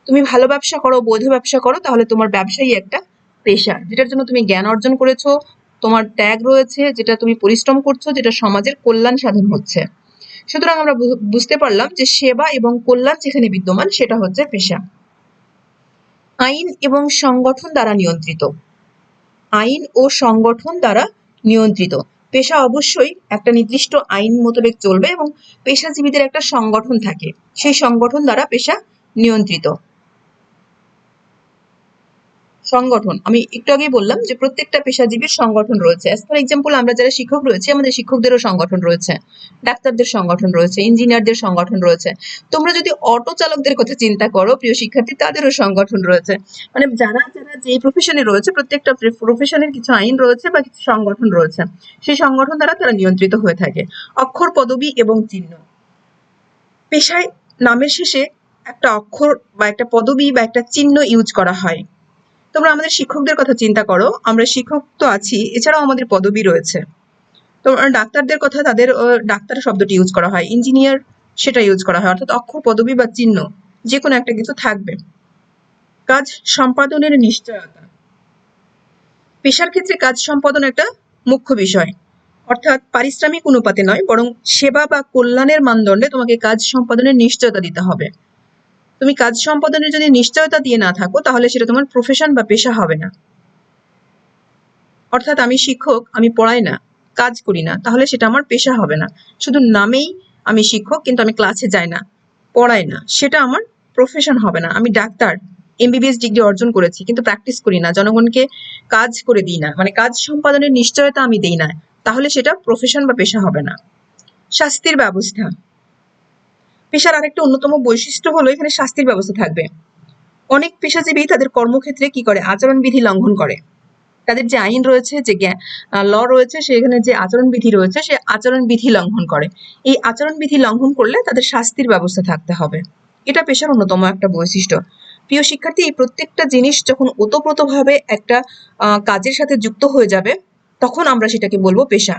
তুমি ভালো ব্যবসা করো, বৈধ ব্যবসা করো, তাহলে তোমার ব্যবসায়ী একটা পেশা, যেটার জন্য তুমি জ্ঞান অর্জন করেছো, তোমার ত্যাগ রয়েছে, যেটা তুমি পরিশ্রম করছো, যেটা সমাজের কল্যাণ সাধন হচ্ছে। সুতরাং আমরা বুঝতে পারলাম যে সেবা এবং কল্যাণ যেখানে বিদ্যমান, সেটা হচ্ছে পেশা। আইন এবং সংগঠন দ্বারা নিয়ন্ত্রিত। আইন ও সংগঠন দ্বারা নিয়ন্ত্রিত। পেশা অবশ্যই একটা নির্দিষ্ট আইন মোতাবেক চলবে এবং পেশাজীবীদের একটা সংগঠন থাকে, সেই সংগঠন দ্বারা পেশা নিয়ন্ত্রিত। সংগঠন, আমি একটু আগেই বললাম যে প্রত্যেকটা পেশাজীবীর সংগঠন রয়েছে। অ্যাজ ফর এক্সাম্পল, আমরা যারা শিক্ষক রয়েছে, আমাদের শিক্ষকদেরও সংগঠন রয়েছে, ডাক্তারদের সংগঠন রয়েছে, ইঞ্জিনিয়ারদের সংগঠন রয়েছে। তোমরা যদি অটো চালকদের কথা চিন্তা করো প্রিয় শিক্ষার্থী, তাদেরও সংগঠন রয়েছে। মানে যারা যারা যেই প্রফেশনে রয়েছে, প্রত্যেকটা প্রফেশনের কিছু আইন রয়েছে বা কিছু সংগঠন রয়েছে, সেই সংগঠন দ্বারা তারা নিয়ন্ত্রিত হয়ে থাকে। অক্ষর, পদবি এবং চিহ্ন। পেশায় নামের শেষে একটা অক্ষর বা একটা পদবি বা একটা চিহ্ন ইউজ করা হয়। তোমরা আমাদের শিক্ষকদের কথা চিন্তা করো, আমরা শিক্ষক তো আছি, এছাড়াও আমাদের পদবি রয়েছে। তোমরা ডাক্তারদের কথা, তাদের ডাক্তার শব্দটি ইউজ করা হয়, ইঞ্জিনিয়ার সেটা ইউজ করা হয়, অর্থাৎ অক্ষর, পদবি বা চিহ্ন যে কোনো একটা কিছু থাকবে। কাজ সম্পাদনের নিশ্চয়তা। পেশার ক্ষেত্রে কাজ সম্পাদন একটা মুখ্য বিষয়, অর্থাৎ পারিশ্রমিক অনুপাতে নয়, বরং সেবা বা কল্যাণের মানদণ্ডে তোমাকে কাজ সম্পাদনের নিশ্চয়তা দিতে হবে। তুমি কাজ সম্পাদনের যদি নিশ্চয়তা দিয়ে না থাকো, তাহলে সেটা তোমার প্রফেশন বা পেশা হবে না। অর্থাৎ আমি শিক্ষক, আমি পড়াই না, কাজ করি না, তাহলে সেটা আমার পেশা হবে না। শুধু নামেই আমি শিক্ষক, কিন্তু আমি ক্লাসে যাই না, পড়াই না, সেটা আমার প্রফেশন হবে না। আমি ডাক্তার, এমবিবিএস ডিগ্রি অর্জন করেছি, কিন্তু প্র্যাকটিস করি না, জনগণকে কাজ করে দিই না, মানে কাজ সম্পাদনের নিশ্চয়তা আমি দিই না, তাহলে সেটা প্রফেশন বা পেশা হবে না। শাস্তির ব্যবস্থা। পেশার আরেকটা অন্যতম বৈশিষ্ট্য হলো এখানে শাস্তির ব্যবস্থা থাকবে। অনেক পেশাজীবী তাদের কর্মক্ষেত্রে কি করে, আচরণবিধি লঙ্ঘন করে। তাদের যে আইন রয়েছে, যে ল রয়েছে, সেখানে যে আচরণবিধি রয়েছে, সে আচরণবিধি লঙ্ঘন করে। এই আচরণবিধি লঙ্ঘন করলে তাদের শাস্তির ব্যবস্থা থাকতে হবে। এটা পেশার অন্যতম একটা বৈশিষ্ট্য। প্রিয় শিক্ষার্থী, এই প্রত্যেকটা জিনিস যখন ওতপ্রোতভাবে একটা কাজের সাথে যুক্ত হয়ে যাবে, তখন আমরা সেটাকে বলবো পেশা।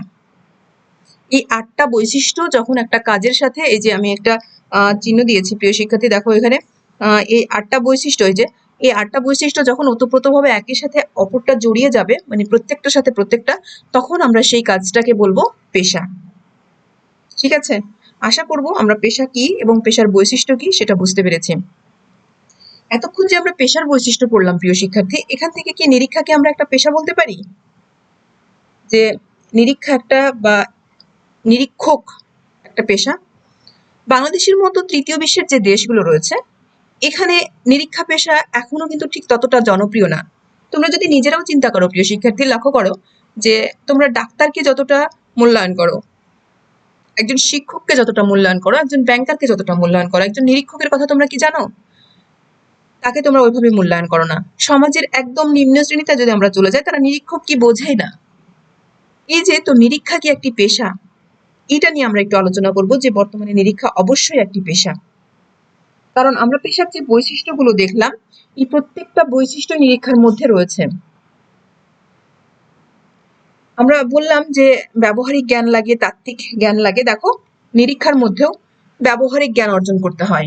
এই 8টা বৈশিষ্ট্য যখন একটা কাজের সাথে, এই যে আমি একটা চিহ্ন দিয়েছি প্রিয় শিক্ষার্থী, দেখো এখানে এই 8টা বৈশিষ্ট্য, এই 8টা বৈশিষ্ট্য যখন ওতপ্রোতভাবে একের সাথে অপরটা জড়িয়ে যাবে, মানে প্রত্যেকটার সাথে প্রত্যেকটা, তখন আমরা সেই কাজটাকে বলবো পেশা। ঠিক আছে, আশা করব আমরা পেশা কি এবং পেশার বৈশিষ্ট্য কি সেটা বুঝতে পেরেছি। এতক্ষণ যে আমরা পেশার বৈশিষ্ট্য পড়লাম প্রিয় শিক্ষার্থী, এখান থেকে কি নিরীক্ষাকে আমরা একটা পেশা বলতে পারি? যে নিরীক্ষা একটা বা নিরীক্ষক একটা পেশা? বাংলাদেশের মতো তৃতীয় বিশ্বের যে দেশগুলো রয়েছে, এখানে নিরীক্ষা পেশা এখনো কিন্তু ঠিক ততটা জনপ্রিয় না। তোমরা যদি নিজেরাও চিন্তা করো প্রিয় শিক্ষার্থী, লক্ষ্য করো যে তোমরা ডাক্তারকে যতটা মূল্যায়ন করো, একজন শিক্ষককে যতটা মূল্যায়ন করো, একজন ব্যাংকারকে যতটা মূল্যায়ন করো, একজন নিরীক্ষকের কথা তোমরা কি জানো? তাকে তোমরা ওইভাবে মূল্যায়ন করো না। সমাজের একদম নিম্ন শ্রেণীতে যদি আমরা চলে যাই, তারা নিরীক্ষক কি বোঝেই না। এই যে তো নিরীক্ষা কি একটি পেশা, এটা নিয়ে আমরা একটু আলোচনা করব যে বর্তমানে নিরীক্ষা অবশ্যই একটি পেশা। কারণ আমরা পেশার যে বৈশিষ্ট্যগুলো দেখলাম, এই প্রত্যেকটা বৈশিষ্ট্য নিরীক্ষার মধ্যে রয়েছে। আমরা বললাম যে ব্যবহারিক জ্ঞান লাগে, তাত্ত্বিক জ্ঞান লাগে। দেখো, নিরীক্ষার মধ্যেও ব্যবহারিক জ্ঞান অর্জন করতে হয়।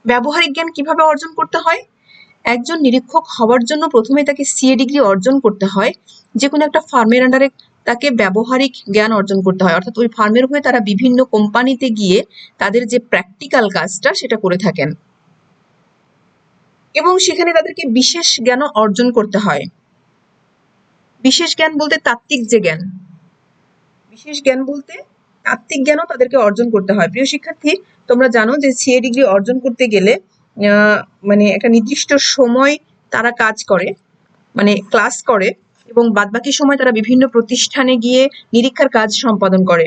ব্যবহারিক জ্ঞান কিভাবে অর্জন করতে হয়? একজন নিরীক্ষক হওয়ার জন্য প্রথমে তাকে সিএ ডিগ্রি অর্জন করতে হয়, যে কোনো একটা ফার্মের আন্ডারে তাকে ব্যবহারিক জ্ঞান অর্জন করতে হয়, অর্থাৎ ওই ফার্মের হয়ে তারা বিভিন্ন কোম্পানিতে গিয়ে তাদের যে প্র্যাকটিক্যাল কাজটা সেটা করে থাকেন এবং সেখানে তাদেরকে বিশেষ জ্ঞানও অর্জন করতে হয়। বিশেষ জ্ঞান বলতে তাত্ত্বিক যে জ্ঞান, বিশেষ জ্ঞান বলতে তাত্ত্বিক জ্ঞানও তাদেরকে অর্জন করতে হয়। প্রিয় শিক্ষার্থী, তোমরা জানো যে সিএ ডিগ্রি অর্জন করতে গেলে মানে একটা নির্দিষ্ট সময় তারা কাজ করে, মানে ক্লাস করে, এবং বাদবাকি সময় তারা বিভিন্ন প্রতিষ্ঠানে গিয়ে নিরীক্ষার কাজ সম্পাদন করে।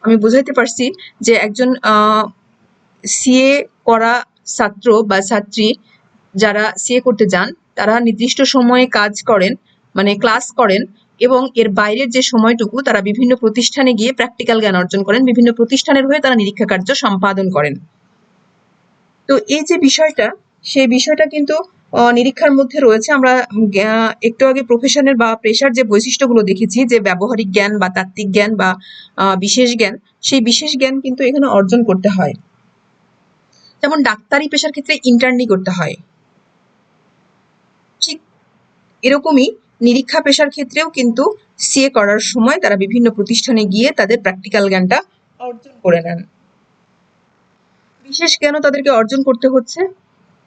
আমি বুঝাইতে পারছি যে একজন সিএ করা ছাত্র বা ছাত্রী যারা সিএ করতে যান তারা নির্দিষ্ট সময়ে কাজ করেন, মানে ক্লাস করেন, এবং এর বাইরের যে সময়টুকু তারা বিভিন্ন প্রতিষ্ঠানে গিয়ে প্র্যাকটিক্যাল জ্ঞান অর্জন করেন, বিভিন্ন প্রতিষ্ঠানের হয়ে তারা নিরীক্ষা কার্য সম্পাদন করেন। তো এই যে বিষয়টা, সেই বিষয়টা কিন্তু নিরীক্ষার মধ্যে রয়েছে। আমরা একটু আগে প্রফেশনের বা পেশার যে বৈশিষ্ট্যগুলো দেখেছি, যে ব্যবহারিক জ্ঞান বা তাত্ত্বিক জ্ঞান বা বিশেষ জ্ঞান, সেই বিশেষ জ্ঞান কিন্তু এখানে অর্জন করতে হয়। যেমন ডাক্তারি পেশার ক্ষেত্রে ইন্টার্নি করতে হয়, ঠিক এরকমই নিরীক্ষা পেশার ক্ষেত্রেও কিন্তু সিএ করার সময় তারা বিভিন্ন প্রতিষ্ঠানে গিয়ে তাদের প্র্যাকটিক্যাল জ্ঞানটা অর্জন করে নেন। বিশেষ জ্ঞানও তাদেরকে অর্জন করতে হচ্ছে,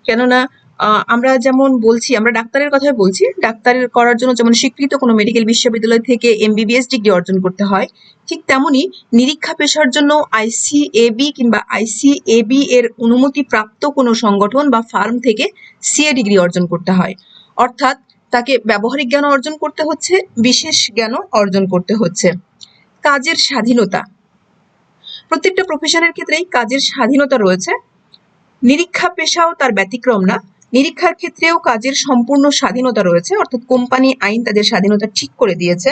কেননা আমরা যেমন বলছি, আমরা ডাক্তারের কথাই বলছি, ডাক্তারের করার জন্য যেমন স্বীকৃত কোনো মেডিকেল বিশ্ববিদ্যালয় থেকে এমবিবিএস ডিগ্রি অর্জন করতে হয়, ঠিক তেমনি নিরীক্ষা পেশার জন্য আইসিএবি কিংবা আইসিএবি এর অনুমতি প্রাপ্ত কোনো সংগঠন বা ফার্ম থেকে সিএ ডিগ্রি অর্জন করতে হয়। অর্থাৎ তাকে ব্যবহারিক জ্ঞান অর্জন করতে হচ্ছে, বিশেষ জ্ঞানও অর্জন করতে হচ্ছে। কাজের স্বাধীনতা, প্রত্যেকটা প্রফেশনের ক্ষেত্রেই কাজের স্বাধীনতা রয়েছে। নিরীক্ষা পেশাও তার ব্যতিক্রম না, নিরীক্ষার ক্ষেত্রেও কাজের সম্পূর্ণ স্বাধীনতা রয়েছে, অর্থাৎ কোম্পানি আইন তাদের স্বাধীনতা ঠিক করে দিয়েছে।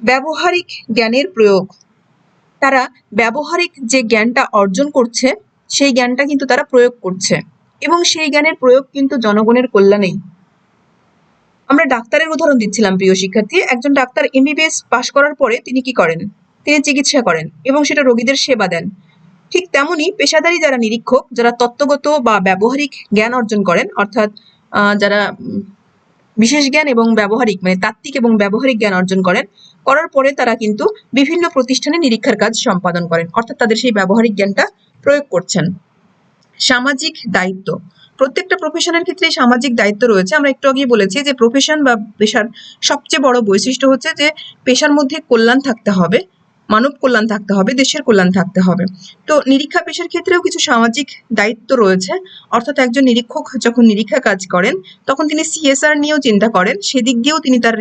ব্যবহারিক জ্ঞানের প্রয়োগ, তারা ব্যবহারিক যে জ্ঞানটা অর্জন করছে সেই জ্ঞানটা কিন্তু তারা প্রয়োগ করছে, এবং সেই জ্ঞানের প্রয়োগ কিন্তু জনগণের কল্যাণেই। আমরা ডাক্তারের উদাহরণ দিচ্ছিলাম প্রিয় শিক্ষার্থী, একজন ডাক্তার এমবিবিএস পাশ করার পরে তিনি কি করেন? তিনি চিকিৎসা করেন এবং সেটা রোগীদের সেবা দেন। ঠিক তেমনি পেশাদারী যারা নিরীক্ষক, যারা তত্ত্বগত বা ব্যবহারিক জ্ঞান অর্জন করেন, অর্থাৎ যারা বিশেষ জ্ঞান এবং ব্যবহারিক, মানে তাত্ত্বিক এবং ব্যবহারিক জ্ঞান অর্জন করার পরে তারা কিন্তু বিভিন্ন প্রতিষ্ঠানে নিরীক্ষার কাজ সম্পাদন করেন, অর্থাৎ তাদের সেই ব্যবহারিক জ্ঞানটা প্রয়োগ করছেন। সামাজিক দায়িত্ব, প্রত্যেকটা প্রফেশনের ক্ষেত্রেই সামাজিক দায়িত্ব রয়েছে। আমরা একটু আগেই বলেছি যে প্রফেশন বা পেশার সবচেয়ে বড় বৈশিষ্ট্য হচ্ছে যে পেশার মধ্যে কল্যাণ থাকতে হবে, মানব কল্যাণ থাকতে হবে, দেশের কল্যাণ থাকতে হবে। তো নিরীক্ষা পেশার ক্ষেত্রেও কিছু সামাজিক দায়িত্ব রয়েছে, অর্থাৎ একজন নিরীক্ষক যখন নিরীক্ষা কাজ করেন তখন তিনি সিএসআর নিয়েও চিন্তা করেন, সেদিক দিয়েও তিনি তার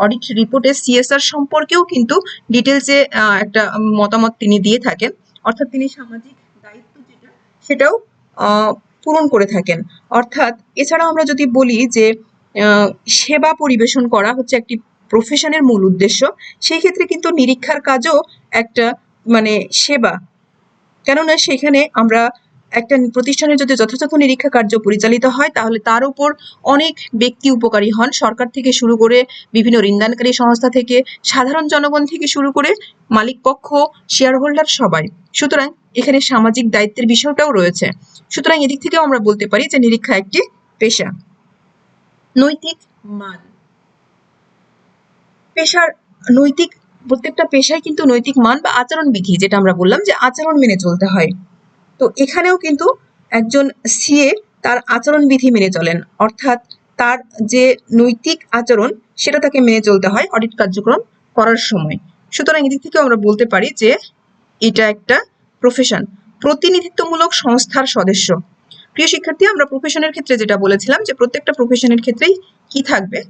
অডিট রিপোর্টে সিএসআর সম্পর্কেও কিন্তু ডিটেলসে একটা মতামত তিনি দিয়ে থাকেন, অর্থাৎ তিনি সামাজিক দায়িত্ব যেটা সেটাও পূরণ করে থাকেন। অর্থাৎ এছাড়াও আমরা যদি বলি যে সেবা পরিবেশন করা হচ্ছে একটি প্রফেশনের মূল উদ্দেশ্য, সেই ক্ষেত্রে কিন্তু নিরীক্ষার কাজও একটা মানে সেবা, কেননা সেখানে আমরা একটা প্রতিষ্ঠানে যদি যথাযথ নিরীক্ষা কার্য পরিচালিত হয় তাহলে তার উপর অনেক ব্যক্তি উপকারী হন, সরকার থেকে শুরু করে বিভিন্ন ঋণদানকারী সংস্থা থেকে, সাধারণ জনগণ থেকে শুরু করে মালিক পক্ষ, শেয়ার হোল্ডার সবাই। সুতরাং এখানে সামাজিক দায়িত্বের বিষয়টাও রয়েছে। সুতরাং এদিক থেকেও আমরা বলতে পারি যে নিরীক্ষা একটি পেশা। নৈতিক মান, পেশার নৈতিক, প্রত্যেকটা পেশায় কিন্তু নৈতিক মান বা আচরণ বিধি, যেটা আমরা বললাম যে আচরণ মেনে চলতে হয়, তো এখানেও কিন্তু একজন সিএ তার আচরণ বিধি মেনে চলেন, অর্থাৎ তার যে নৈতিক আচরণ সেটা তাকে মেনে চলতে হয় অডিট কার্যক্রম করার সময়। সুতরাং এদিক থেকে আমরা বলতে পারি যে এটা একটা প্রফেশন। প্রতিনিধিত্বমূলক সংস্থার সদস্য, প্রিয় শিক্ষার্থী, আমরা প্রফেশনের ক্ষেত্রে যেটা বলেছিলাম যে প্রত্যেকটা প্রফেশনের ক্ষেত্রেই কি থাকবে,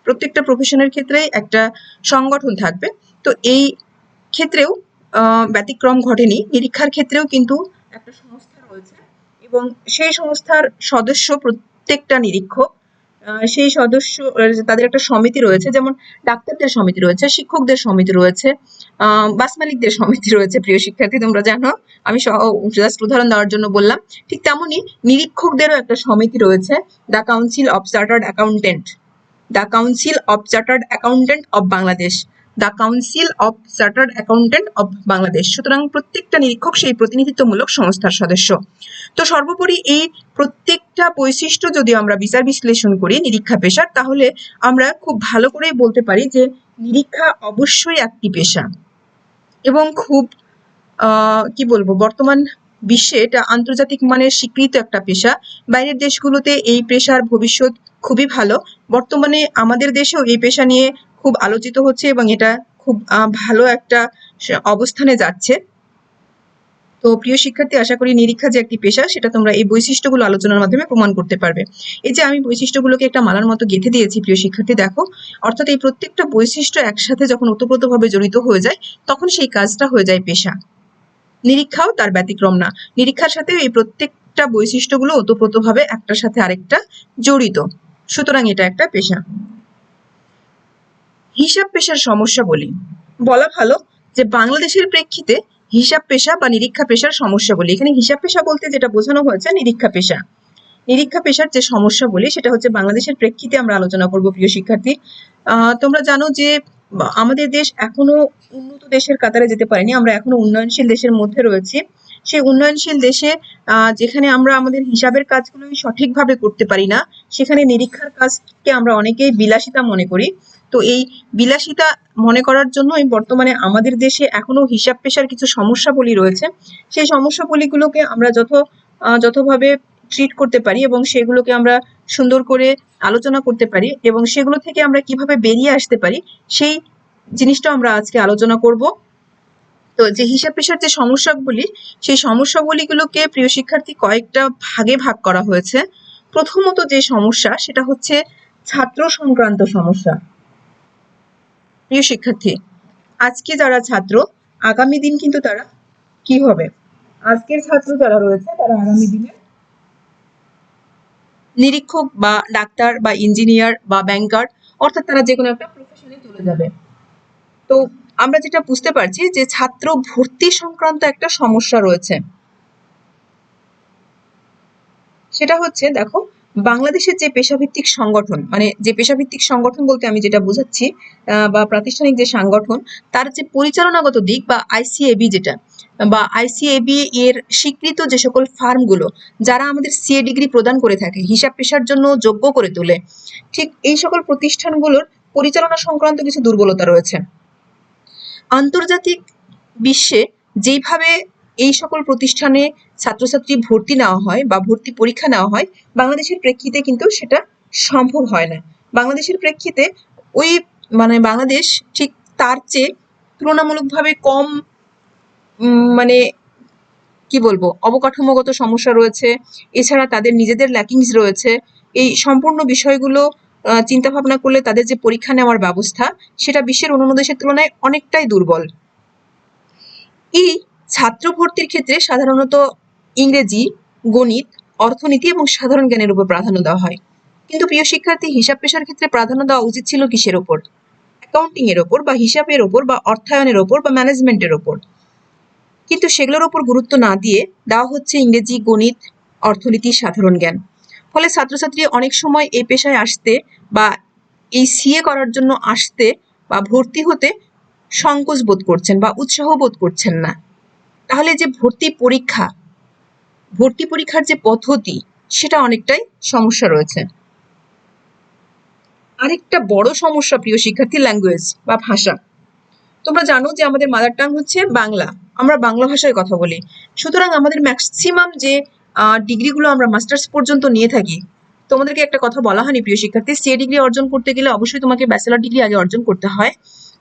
প্রত্যেকটা প্রফেশনের ক্ষেত্রেই একটা সংগঠন থাকবে। তো এই ক্ষেত্রেও ব্যতিক্রম ঘটেনি, নিরীক্ষার ক্ষেত্রেও কিন্তু একটা সংস্থা রয়েছে এবং সেই সংস্থার সদস্য প্রত্যেকটা নিরীক্ষক, সেই সদস্য তাদের একটা সমিতি রয়েছে, যেমন ডাক্তারদের সমিতি রয়েছে, শিক্ষকদের সমিতি রয়েছে, বাস মালিকদের সমিতি রয়েছে। প্রিয় শিক্ষার্থী, তোমরা জানো, আমি জাস্ট উদাহরণ দেওয়ার জন্য বললাম। ঠিক তেমনি নিরীক্ষকদেরও একটা সমিতি রয়েছে, the council of chartered accountant, the council of chartered accountant of Bangladesh, the council of chartered accountant of Bangladesh. সুতরাং প্রত্যেকটা নিরীক্ষক সেই প্রতিনিধিত্বমূলক সংস্থার সদস্য। তো সর্বোপরি এই প্রত্যেকটা বৈশিষ্ট্য যদি আমরা বিচার বিশ্লেষণ করি নিরীক্ষা পেশার, তাহলে আমরা খুব ভালো করেই বলতে পারি যে নিরীক্ষা অবশ্যই একটি পেশা এবং খুব কি বলবো, বর্তমান বিশ্বে এটা আন্তর্জাতিক মানের স্বীকৃত একটা পেশা। বাইরের দেশগুলোতে এই পেশার ভবিষ্যৎ খুবই ভালো। বর্তমানে আমাদের দেশেও এই পেশা নিয়ে খুব আলোচিত হচ্ছে এবং এটা খুব ভালো একটা অবস্থানে যাচ্ছে। তো প্রিয় শিক্ষার্থী, আশা করি নিরীক্ষা যে একটি পেশা সেটা তোমরা এই বৈশিষ্ট্যগুলো আলোচনার মাধ্যমে প্রমাণ করতে পারবে। এই যে আমি বৈশিষ্ট্যগুলোকে একটা মালার মতো গেঁথে দিয়েছি প্রিয় শিক্ষার্থী, দেখো, অর্থাৎ এই প্রত্যেকটা বৈশিষ্ট্য একসাথে যখন ওতপ্রোতভাবে জড়িত হয়ে যায় তখন সেই কাজটা হয়ে যায় পেশা। নিরীক্ষাও তার ব্যতিক্রম না। নিরীক্ষার সাথে এই প্রত্যেকটা বৈশিষ্ট্যগুলো ওতপ্রোতভাবে একটার সাথে আরেকটা জড়িত, সুতরাং এটা একটা পেশা। হিসাব পেশার সমস্যা বলা ভালো যে বাংলাদেশের প্রেক্ষিতে হিসাব পেশা বা নিরীক্ষা পেশার সমস্যা বলি। এখানে হিসাব পেশা বলতে যেটা বোঝানো হয়েছে নিরীক্ষা পেশা। নিরীক্ষা পেশার যে সমস্যা বলি সেটা হচ্ছে বাংলাদেশের প্রেক্ষিতে আমরা আলোচনা করব প্রিয় শিক্ষার্থী। তোমরা জানো যে আমাদের দেশ এখনো উন্নত দেশের কাতারে যেতে পারেনি, আমরা এখনো উন্নয়নশীল দেশের মধ্যে রয়েছি। সেই উন্নয়নশীল দেশে যেখানে আমরা আমাদের হিসাবের কাজগুলো সঠিকভাবে করতে পারি না, সেখানে নিরীক্ষার কাজকে আমরা অনেকেই বিলাসিতা মনে করি। তো এই বিলাসিতা মনে করার জন্যই বর্তমানে আমাদের দেশে এখনো হিসাব পেশার কিছু সমস্যাবলী রয়েছে। সেই সমস্যাবলীগুলোকে আমরা যথাভাবে ট্রিট করতে পারি এবং সেগুলোকে আমরা সুন্দর করে আলোচনা করতে পারি এবং সেগুলো থেকে আমরা কিভাবে বেরিয়ে আসতে পারি সেই জিনিসটা আমরা আজকে আলোচনা করব। তো যে হিসাব পেশার যে সমস্যাগুলি, সেই সমস্যাগুলিগুলোকে প্রিয় শিক্ষার্থী কয়েকটা ভাগে ভাগ করা হয়েছে। প্রথমত যে সমস্যা সেটা হচ্ছে ছাত্র সংক্রান্ত সমস্যা। প্রিয় শিক্ষার্থী, আজকে যারা ছাত্র, আগামী দিন কিন্তু তারা কি হবে? আজকের ছাত্র যারা রয়েছে তারা আগামী দিনে নিরীক্ষক বা ডাক্তার বা ইঞ্জিনিয়ার বা ব্যাংকার, অর্থাৎ তারা যে কোনো একটা প্রফেশনে চলে যাবে। তো আমরা যেটা বুঝতে পারছি যে ছাত্র ভর্তি সংক্রান্ত একটা সমস্যা রয়েছে। সেটা হচ্ছে, দেখো, বাংলাদেশের যে পেশাভিত্তিক সংগঠন, মানে যে পেশাভিত্তিক সংগঠন বলতে আমি যেটা বোঝাচ্ছি বা প্রাতিষ্ঠানিক যে সংগঠন, তার যে পরিচালনাগত দিক বা আইসিএবি যেটা, বা আইসিএবি এর স্বীকৃত যে সকল ফার্মগুলো যারা আমাদের সিএ ডিগ্রি প্রদান করে থাকে, হিসাব পেশার জন্য যোগ্য করে তোলে, ঠিক এই সকল প্রতিষ্ঠানগুলোর পরিচালনা সংক্রান্ত কিছু দুর্বলতা রয়েছে। আন্তর্জাতিক বিশ্বে যেইভাবে এই সকল প্রতিষ্ঠানে ছাত্রছাত্রী ভর্তি নেওয়া হয় বা ভর্তি পরীক্ষা নেওয়া হয়, বাংলাদেশের প্রেক্ষিতে কিন্তু সেটা সম্ভব হয় না। বাংলাদেশের প্রেক্ষিতে বাংলাদেশ ঠিক তার চেয়ে তুলনামূলকভাবে কম মানে কি বলবো, অবকাঠামোগত সমস্যা রয়েছে, এছাড়া তাদের নিজেদের ল্যাকিংস রয়েছে। এই সম্পূর্ণ বিষয়গুলো চিন্তা ভাবনা করলে তাদের যে পরীক্ষা নেওয়ার ব্যবস্থা সেটা বিশ্বের অন্যান্য দেশের তুলনায় অনেকটাই দুর্বল। এই ছাত্র ভর্তির ক্ষেত্রে সাধারণত ইংরেজি, গণিত, অর্থনীতি এবং সাধারণ জ্ঞানের উপর প্রাধান্য দেওয়া হয়। কিন্তু প্রিয় শিক্ষার্থী, হিসাব পেশার ক্ষেত্রে প্রাধান্য দেওয়া উচিত ছিল কিসের ওপর? অ্যাকাউন্টিং এর ওপর বা হিসাবের ওপর বা অর্থায়নের ওপর বা ম্যানেজমেন্টের ওপর। কিন্তু সেগুলোর ওপর গুরুত্ব না দিয়ে দেওয়া হচ্ছে ইংরেজি, গণিত, অর্থনীতি, সাধারণ জ্ঞান। ফলে ছাত্রছাত্রী অনেক সময় এই পেশায় আসতে বা এই সিএ করার জন্য আসতে বা ভর্তি হতে সংকোচ বোধ করছেন বা উৎসাহ বোধ করছেন না। তাহলে যে ভর্তি পরীক্ষার যে পদ্ধতি সেটা অনেকটাই সমস্যা রয়েছে। আরেকটা বড় সমস্যা প্রিয় শিক্ষার্থী, ল্যাঙ্গুয়েজ বা ভাষা। তোমরা জানো যে আমাদের মাদার টাং হচ্ছে বাংলা, আমরা বাংলা ভাষায় কথা বলি। সুতরাং আমাদের ম্যাক্সিমাম যে ডিগ্রিগুলো আমরা মাস্টার্স পর্যন্ত নিয়ে থাকি, তোমাদেরকে একটা কথা বলা হয়নি প্রিয় শিক্ষার্থী, সিএ ডিগ্রি অর্জন করতে গেলে অবশ্যই তোমাকে ব্যাচেলর ডিগ্রি আগে অর্জন করতে হয়,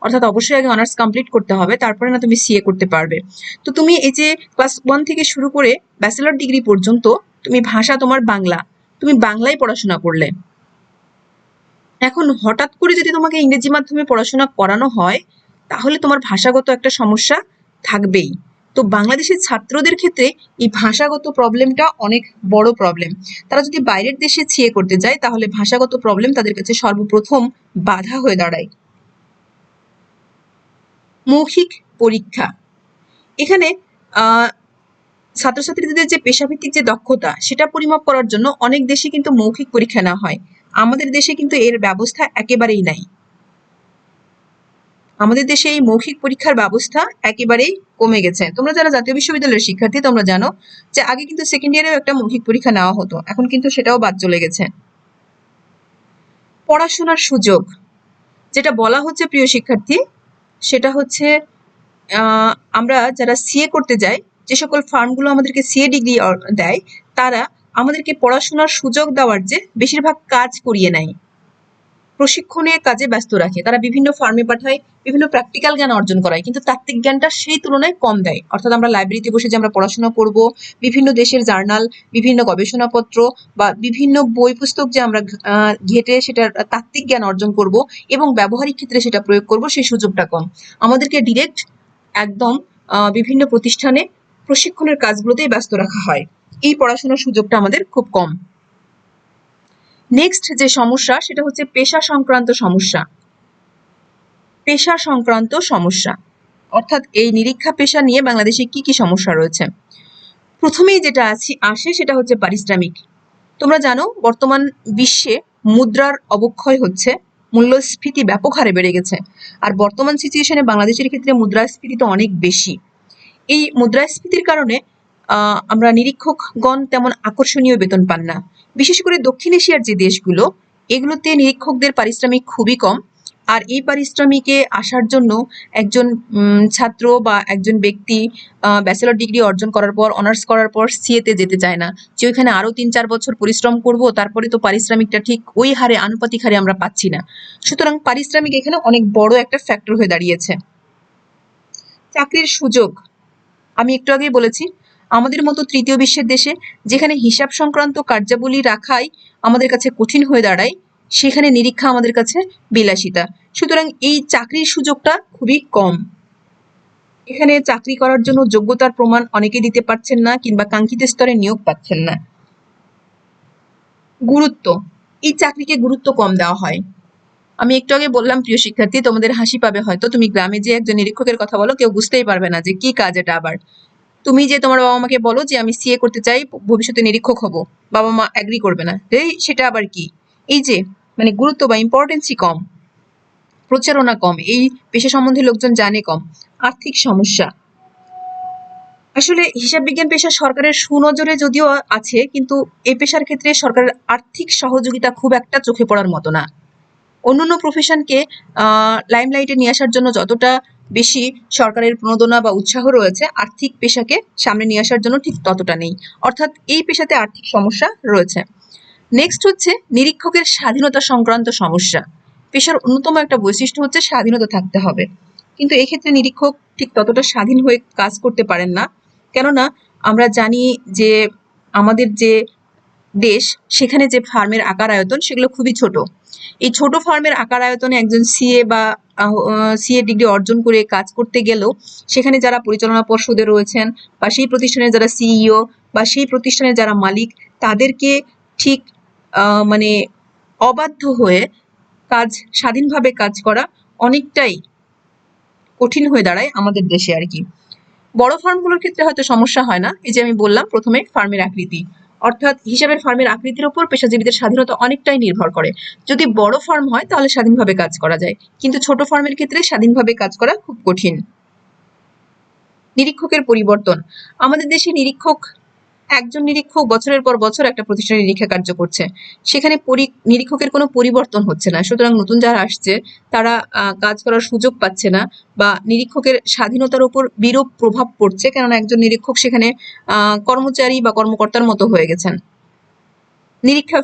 অর্থাৎ অবশ্যই আগে অনার্স কমপ্লিট করতে হবে, তারপরে না তুমি সিএ করতে পারবে। তো তুমি এই যে ক্লাস 1 থেকে শুরু করে ব্যাচেলর ডিগ্রি পর্যন্ত তুমি ভাষা তোমার বাংলা, তুমি বাংলায় পড়াশোনা করলে। এখন হঠাৎ করে যদি তোমাকে ইংরেজি মাধ্যমে পড়াশোনা করানো হয় তাহলে তোমার ভাষাগত একটা সমস্যা থাকবেই। তো বাংলাদেশের ছাত্রদের ক্ষেত্রে এই ভাষাগত প্রবলেমটা অনেক বড় প্রবলেম। তারা যদি বাইরের দেশে সিএ করতে যায় তাহলে ভাষাগত প্রবলেম তাদের কাছে সর্বপ্রথম বাধা হয়ে দাঁড়ায়। মৌখিক পরীক্ষা, এখানে ছাত্রছাত্রীদের যে পেশাভিত্তিক যে দক্ষতা সেটা পরিমাপ করার জন্য অনেক দেশে কিন্তু মৌখিক পরীক্ষা নেওয়া হয়। আমাদের দেশে কিন্তু এর ব্যবস্থা একেবারেই নাই। আমাদের দেশে এই মৌখিক পরীক্ষার ব্যবস্থা একেবারেই কমে গেছে। তোমরা যারা জাতীয় বিশ্ববিদ্যালয়ের শিক্ষার্থী তোমরা জানো যে আগে কিন্তু সেকেন্ড ইয়ারেও একটা মৌখিক পরীক্ষা নেওয়া হতো, এখন কিন্তু সেটাও বাদ চলে গেছে। পড়াশোনার সুযোগ যেটা বলা হচ্ছে প্রিয় শিক্ষার্থী, সেটা হচ্ছে আমরা যারা সিএ করতে যাই, যে সকল ফার্মগুলো আমাদেরকে সিএ ডিগ্রি দেয়, তারা আমাদেরকে পড়াশোনার সুযোগ দেওয়ার যে বেশিরভাগ কাজ করিয়ে নেয়, প্রশিক্ষণে কাজে ব্যস্ত রাখে। তারা বিভিন্ন ফার্মে পাঠায়, বিভিন্ন প্র্যাকটিক্যাল জ্ঞান অর্জন করায়, কিন্তু তাত্ত্বিক জ্ঞানটা সেই তুলনায় কম দেয়। অর্থাৎ আমরা লাইব্রেরিতে বসে যে আমরা পড়াশোনা করব, বিভিন্ন দেশের জার্নাল, বিভিন্ন গবেষণাপত্র বা বিভিন্ন বই পুস্তক যে আমরা ঘেটে সেটার তাত্ত্বিক জ্ঞান অর্জন করব এবং ব্যবহারিক ক্ষেত্রে সেটা প্রয়োগ করব, সেই সুযোগটা কম। আমাদেরকে ডিরেক্ট একদম বিভিন্ন প্রতিষ্ঠানে প্রশিক্ষণের কাজগুলোতেই ব্যস্ত রাখা হয়। এই পড়াশোনার সুযোগটা আমাদের খুব কম। নেক্সট যে সমস্যা সেটা হচ্ছে পেশা সংক্রান্ত সমস্যা। পেশা সংক্রান্ত সমস্যা অর্থাৎ এই নিরীক্ষা পেশা নিয়ে বাংলাদেশে কি কি সমস্যা রয়েছে। প্রথমেই যেটা আসে সেটা হচ্ছে পারিশ্রমিক। তোমরা জানো বর্তমান বিশ্বে মুদ্রার অবক্ষয় হচ্ছে, মূল্যস্ফীতি ব্যাপক হারে বেড়ে গেছে। আর বর্তমান সিচুয়েশনে বাংলাদেশের ক্ষেত্রে মুদ্রাস্ফীতি তো অনেক বেশি। এই মুদ্রাস্ফীতির কারণে আমরা নিরীক্ষকগণ তেমন আকর্ষণীয় বেতন পান না। বিশেষ করে দক্ষিণ এশিয়ার যে দেশগুলো, এগুলোতে নিরীক্ষকদের পারিশ্রমিক খুবই কম। আর এই পারিশ্রমিকে আসার জন্য একজন ছাত্র বা একজন ব্যক্তি ব্যাচেলর ডিগ্রি অর্জন করার পর, অনার্স করার পর সিএতে যেতে চায় না, যে ওইখানে আরো ৩-৪ বছর পরিশ্রম করব, তারপরে তো পারিশ্রমিকটা ঠিক ওই হারে, আনুপাতিক হারে আমরা পাচ্ছি না। সুতরাং পারিশ্রমিক এখানে অনেক বড় একটা ফ্যাক্টর হয়ে দাঁড়িয়েছে। চাকরির সুযোগ আমি একটু আগেই বলেছি, আমাদের মতো তৃতীয় বিশ্বের দেশে যেখানে হিসাব সংক্রান্ত কার্যাবলী রাখাই আমাদের কাছে কঠিন হয়ে দাঁড়ায়, সেখানে নিরীক্ষা আমাদের কাছে বিলাসিতা। সুতরাং এই চাকরির সুযোগটা খুবই কম। এখানে চাকরি করার জন্য যোগ্যতার প্রমাণ অনেকে দিতে পারছেন না কিংবা কাঙ্ক্ষিত স্তরে নিয়োগ পাচ্ছেন না। গুরুত্ব, এই চাকরিকে গুরুত্ব কম দেওয়া হয়। আমি একটু আগে বললাম প্রিয় শিক্ষার্থী, তোমাদের হাসি পাবে হয়তো, তুমি গ্রামে যে একজন নিরীক্ষকের কথা বলো, কেউ বুঝতেই পারবে না যে কি কাজ এটা। আবার তুমি যে তোমার বাবা মাকে বলো যে আমি সিএ করতে চাই, ভবিষ্যতে নিরীক্ষক হব, বাবা মা এগ্রি করবে না, এই সেটা আবার কি। এই যে মানে গুরুত্ব বা ইম্পর্টেন্সই কম, প্রচারণা কম, এই পেশা সম্বন্ধে লোকজন জানে কম। আর্থিক সমস্যা, আসলে হিসাব বিজ্ঞান পেশা সরকারের সুনজরে যদিও আছে, কিন্তু এই পেশার ক্ষেত্রে সরকারের আর্থিক সহযোগিতা খুব একটা চোখে পড়ার মতো না। অন্যান্য প্রফেশনকে লাইমলাইটে নিয়ে আসার জন্য যতটা বেশি সরকারের প্রণোদনা বা উৎসাহ রয়েছে, আর্থিক পেশাকে সামনে নিয়ে আসার জন্য ঠিক ততটা নেই। অর্থাৎ এই পেশাতে আর্থিক সমস্যা রয়েছে। নেক্সট হচ্ছে নিরীক্ষকের স্বাধীনতা সংক্রান্ত সমস্যা। পেশার অন্যতম একটা বৈশিষ্ট্য হচ্ছে স্বাধীনতা থাকতে হবে, কিন্তু এক্ষেত্রে নিরীক্ষক ঠিক ততটা স্বাধীন হয়ে কাজ করতে পারেন না। কেননা আমরা জানি যে আমাদের যে দেশ, সেখানে যে ফার্মের আকার আয়তন সেগুলো খুবই ছোট। এই ছোট ফার্মের আকার আয়তনে একজন সিএ বা সিএ ডিগ্রি অর্জন করে কাজ করতে গেলেও সেখানে যারা পরিচালনা পর্ষদে রয়েছেন বা সেই প্রতিষ্ঠানের যারা সিইও বা সেই প্রতিষ্ঠানের যারা মালিক, তাদেরকে ঠিক মানে অবাধ্য হয়ে স্বাধীনভাবে কাজ করা অনেকটাই কঠিন হয়ে দাঁড়ায় আমাদের দেশে আর কি। বড় ফার্মগুলোর ক্ষেত্রে হয়তো সমস্যা হয় না, এই যে আমি বললাম প্রথমে ফার্মের আকৃতি, অর্থাৎ হিসাবের ফার্মের আকৃতির উপর পেশাজীবীদের স্বাধীনতা অনেকটাই নির্ভর করে। যদি বড় ফার্ম হয় তাহলে স্বাধীনভাবে কাজ করা যায়, কিন্তু ছোট ফার্মের ক্ষেত্রে স্বাধীনভাবে কাজ করা খুব কঠিন। নিরীক্ষকের পরিবর্তন, আমাদের দেশে একজন নিরীক্ষক বছরের পর বছর একটা প্রতিষ্ঠানে নিরীক্ষা কার্য করছে, সেখানে নিরীক্ষকের কোনো পরিবর্তন হচ্ছে না। সুতরাং নতুন যারা আসছে তারা কাজ করার সুযোগ পাচ্ছে না, বা নিরীক্ষকের স্বাধীনতার উপর বিরূপ প্রভাব পড়ছে, কেননা একজন নিরীক্ষক সেখানে কর্মচারী বা কর্মকর্তার মতো হয়ে গেছেন। নিরীক্ষা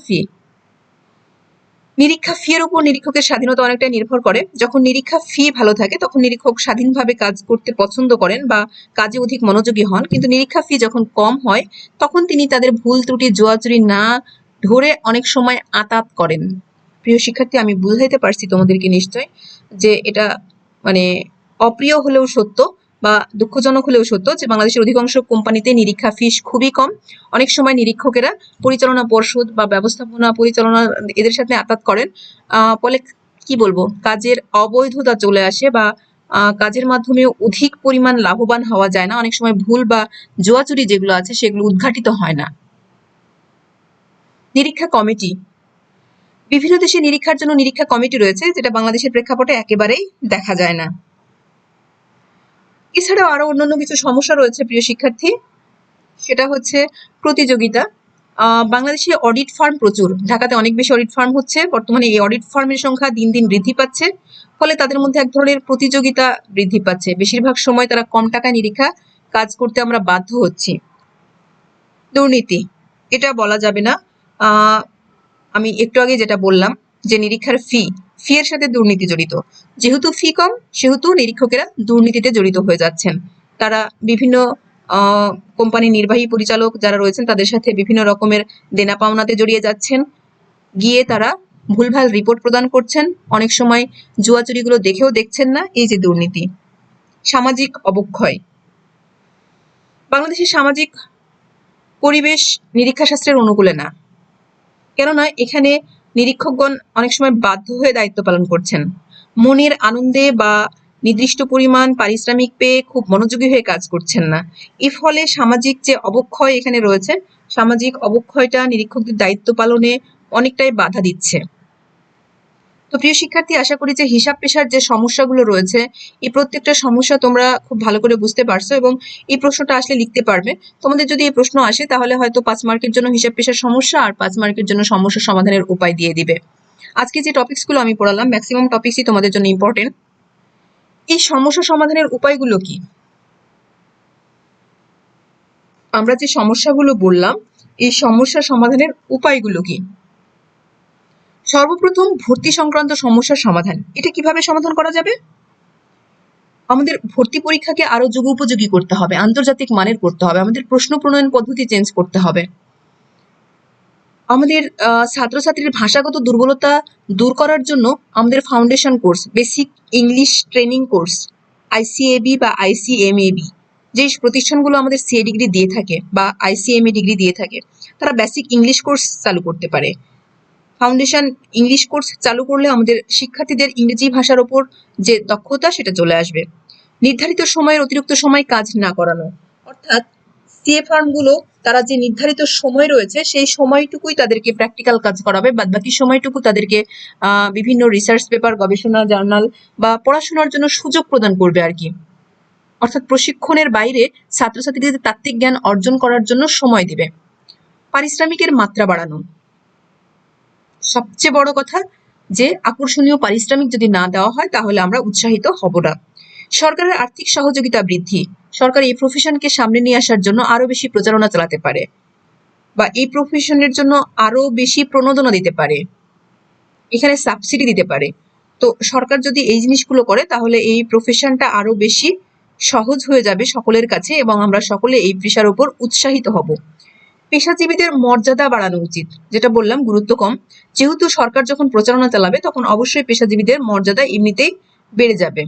ফি এর উপর নিরীক্ষকের স্বাধীনতা অনেকটাই নির্ভর করে। যখন নিরীক্ষা ফি ভালো থাকে তখন নিরীক্ষক স্বাধীনভাবে কাজ করতে পছন্দ করেন বা কাজে অধিক মনোযোগী হন, কিন্তু নিরীক্ষা ফি যখন কম হয় তখন তিনি তাদের ভুল ত্রুটি জোয়াচুরি না ধরে অনেক সময় আঁতাত করেন। প্রিয় শিক্ষার্থী, আমি বুঝাইতে পারছি তোমাদেরকে নিশ্চয় যে এটা মানে অপ্রিয় হলেও সত্য বা দুঃখজনক হলেও সত্য যে বাংলাদেশের অধিকাংশ কোম্পানিতে নিরীক্ষা ফিস খুবই কম। অনেক সময় নিরীক্ষকেরা পরিচালনা পর্ষদ বা ব্যবস্থাপনা পরিচালনা এদের সাথে আঘাত করেন, ফলে কি বলবো, কাজের অবৈধতা চলে আসে বা কাজের মাধ্যমে অধিক পরিমাণ লাভবান হওয়া যায় না। অনেক সময় ভুল বা জোয়াচুরি যেগুলো আছে সেগুলো উদ্ঘাটিত হয় না। নিরীক্ষা কমিটি, বিভিন্ন দেশে নিরীক্ষার জন্য নিরীক্ষা কমিটি রয়েছে, যেটা বাংলাদেশের প্রেক্ষাপটে একেবারেই দেখা যায় না। এছাড়াও আরো অন্যান্য কিছু সমস্যা রয়েছে প্রিয় শিক্ষার্থী, সেটা হচ্ছে প্রতিযোগিতা। বাংলাদেশে অডিট ফার্ম প্রচুর, ঢাকাতে অনেক বেশি অডিট ফার্ম হচ্ছে বর্তমানে। এই অডিট ফার্মের সংখ্যা দিন দিন বৃদ্ধি পাচ্ছে, ফলে তাদের মধ্যে এক ধরনের প্রতিযোগিতা বৃদ্ধি পাচ্ছে। বেশিরভাগ সময় তারা কম টাকায় নিরীক্ষা কাজ করতে আমরা বাধ্য হচ্ছি। দুর্নীতি, এটা বলা যাবে না। আমি একটু আগে যেটা বললাম যে নিরীক্ষার ফি এর সাথে দুর্নীতি জড়িত। যেহেতু ফি কম, সেহেতু নিরীক্ষকেরা দুর্নীতিতে জড়িত হয়ে যাচ্ছেন। তারা বিভিন্ন কোম্পানির নির্বাহী পরিচালক যারা রয়েছেন তাদের সাথে বিভিন্ন রকমের দেনা পাওনাতে জড়িয়ে যাচ্ছেন, গিয়ে তারা ভুলভাল রিপোর্ট প্রদান করছেন, অনেক সময় জুয়াচুরিগুলো দেখেও দেখছেন না। এই যে দুর্নীতি। সামাজিক অবক্ষয়, বাংলাদেশের সামাজিক পরিবেশ নিরীক্ষা শাস্ত্রের অনুকূলে না, কেননা এখানে নিরীক্ষকগণ অনেক সময় বাধ্য হয়ে দায়িত্ব পালন করছেন। মনের আনন্দে বা নির্দিষ্ট পরিমাণ পারিশ্রমিক পেয়ে খুব মনোযোগী হয়ে কাজ করছেন না। এর ফলে সামাজিক যে অবক্ষয় এখানে রয়েছে, সামাজিক অবক্ষয়টা নিরীক্ষকদের দায়িত্ব পালনে অনেকটাই বাধা দিচ্ছে। তো প্রিয় শিক্ষার্থী, আশা করি যে হিসাব পেশার যে সমস্যাগুলো রয়েছে, এই প্রত্যেকটা সমস্যা তোমরা খুব ভালো করে বুঝতে পারছো এবং এই প্রশ্নটা আসলে লিখতে পারবে। তোমাদের যদি এই প্রশ্ন আসে তাহলে হয়তো 5 মার্কের জন্য হিসাব পেশার সমস্যা আর 5 মার্কের জন্য সমস্যা সমাধানের উপায় দিয়ে দিবে। আজকে যে টপিকসগুলো আমি পড়ালাম ম্যাক্সিমাম টপিকসই তোমাদের জন্য ইম্পর্টেন্ট। এই সমস্যা সমাধানের উপায়গুলো কি? আমরা যে সমস্যাগুলো বললাম, এই সমস্যা সমাধানের উপায়গুলো কি? সর্বপ্রথম ভর্তি সংক্রান্ত সমস্যার সমাধান। এটা কিভাবে সমাধান করা যাবে? আমাদের ভর্তি পরীক্ষাকে আরো যুগোপযোগী করতে হবে, আন্তর্জাতিক মানের করতে হবে, আমাদের প্রশ্ন প্রণয়ন পদ্ধতি চেঞ্জ করতে হবে। আমাদের ছাত্রছাত্রীর ভাষাগত দুর্বলতা দূর করার জন্য আমাদের foundation course, basic English training course, ICAB বা আইসিএমএবি, যে প্রতিষ্ঠানগুলো আমাদের সিএ ডিগ্রি দিয়ে থাকে বা আইসিএমএ ডিগ্রি দিয়ে থাকে, তারা বেসিক ইংলিশ কোর্স চালু করতে পারে। ফাউন্ডেশন ইংলিশ কোর্স চালু করলে আমাদের শিক্ষার্থীদের ইংরেজি ভাষার ওপর যে দক্ষতা সেটা চলে আসবে। নির্ধারিত সময়ের অতিরিক্ত সময় কাজ না করানো, অর্থাৎ সিএ ফার্মগুলো তারা যে নির্ধারিত সময় রয়েছে সেই সময়টুকুই তাদেরকে প্র্যাকটিক্যাল কাজ করাবে, বাদ বাকি সময়টুকু তাদেরকে বিভিন্ন রিসার্চ পেপার, গবেষণা জার্নাল বা পড়াশোনার জন্য সুযোগ প্রদান করবে আর কি। অর্থাৎ প্রশিক্ষণের বাইরে ছাত্রছাত্রীদের তাত্ত্বিক জ্ঞান অর্জন করার জন্য সময় দিবে। পারিশ্রমিকের মাত্রা বাড়ানো, সবচেয়ে বড় কথা যে আকর্ষণীয় পারিশ্রমিক যদি না দেওয়া হয় তাহলে আমরা উৎসাহিত হব না। সরকারের আর্থিক সহযোগিতা বৃদ্ধি, সরকার এই প্রফেশনকে সামনে নিয়ে আসার জন্য আরো বেশি প্রচারণা চালাতে পারে বা এই প্রফেশনের জন্য আরো বেশি প্রণোদনা দিতে পারে, এখানে সাবসিডি দিতে পারে। তো সরকার যদি এই জিনিসগুলো করে তাহলে এই প্রফেশনটা আরো বেশি সহজ হয়ে যাবে সকলের কাছে এবং আমরা সকলে এই পেশার উপর উৎসাহিত হব। পেশাজীবীদের মর্যাদা বাড়ানো উচিত, যেটা বললাম গুরুত্ব কম, যেহেতু সরকার যখন প্রচারণা চালাবে তখন অবশ্যই পেশাজীবীদের মর্যাদা এমনিতেই বেড়ে যাবে।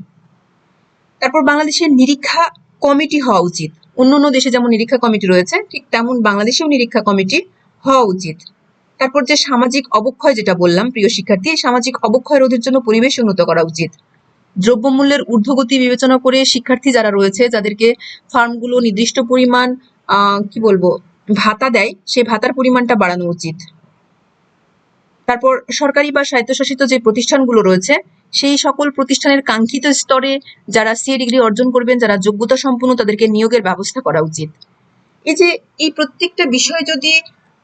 তারপর বাংলাদেশের নিরীক্ষা কমিটি হওয়া উচিত, অন্যান্য দেশে যেমন নিরীক্ষা কমিটি রয়েছে ঠিক তেমন বাংলাদেশেও নিরীক্ষা কমিটি হওয়া উচিত। তারপর যে সামাজিক অবক্ষয় যেটা বললাম প্রিয় শিক্ষার্থী, এই সামাজিক অবক্ষয় রোধের জন্য পরিবেশ উন্নত করা উচিত। দ্রব্যমূল্যের ঊর্ধ্বগতি বিবেচনা করে শিক্ষার্থী যারা রয়েছে যাদেরকে ফার্মগুলো নির্দিষ্ট পরিমাণ ভাতা দেয়, সেই ভাতার পরিমাণটা বাড়ানো উচিত। তারপর সরকারি বা স্বায়ত্তশাসিত যে প্রতিষ্ঠানগুলো রয়েছে সেই সকল প্রতিষ্ঠানের কাঙ্ক্ষিত স্তরে যারা সিএ ডিগ্রি অর্জন করবেন, যারা যোগ্যতা সম্পন্ন, তাদেরকে নিয়োগের ব্যবস্থা করা উচিত। এই প্রত্যেকটা বিষয় যদি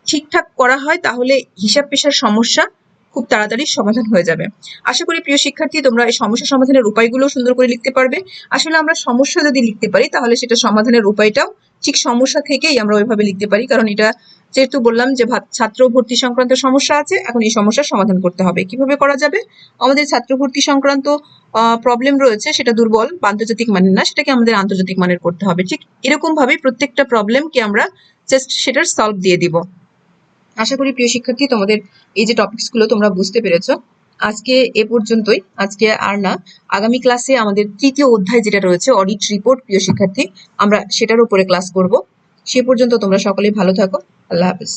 ঠিকঠাক করা হয় তাহলে হিসাব পেশার সমস্যা খুব তাড়াতাড়ি সমাধান হয়ে যাবে। আশা করি প্রিয় শিক্ষার্থী তোমরা এই সমস্যা সমাধানের উপায়গুলো সুন্দর করে লিখতে পারবে। আসলে আমরা সমস্যা যদি লিখতে পারি তাহলে সেটা সমাধানের উপায়টাও ঠিক সমস্যা থেকেই আমরা ওইভাবে লিখতে পারি, কারণ এটা যেহেতু বললাম যে ছাত্র ভর্তি সংক্রান্ত সমস্যা আছে, এখন এই সমস্যার সমাধান করতে হবে। কিভাবে করা যাবে? আমাদের ছাত্র ভর্তি সংক্রান্ত প্রবলেম রয়েছে, সেটা দুর্বল বা আন্তর্জাতিক মানের না, সেটাকে আমাদের আন্তর্জাতিক মানের করতে হবে। ঠিক এরকম ভাবে প্রত্যেকটা প্রবলেমকে আমরা জাস্ট সেটার সলভ দিয়ে দিব। আশা করি প্রিয় শিক্ষার্থী তোমাদের এই যে টপিকসগুলো তোমরা বুঝতে পেরেছো। আজকে এ পর্যন্তই, আজকে আর না, আগামী ক্লাসে আমাদের তৃতীয় অধ্যায় যেটা রয়েছে অডিট রিপোর্ট প্রিয় শিক্ষার্থী, আমরা সেটার উপরে ক্লাস করব। সে পর্যন্ত তোমরা সকলেই ভালো থাকো। আল্লাহ হাফেজ।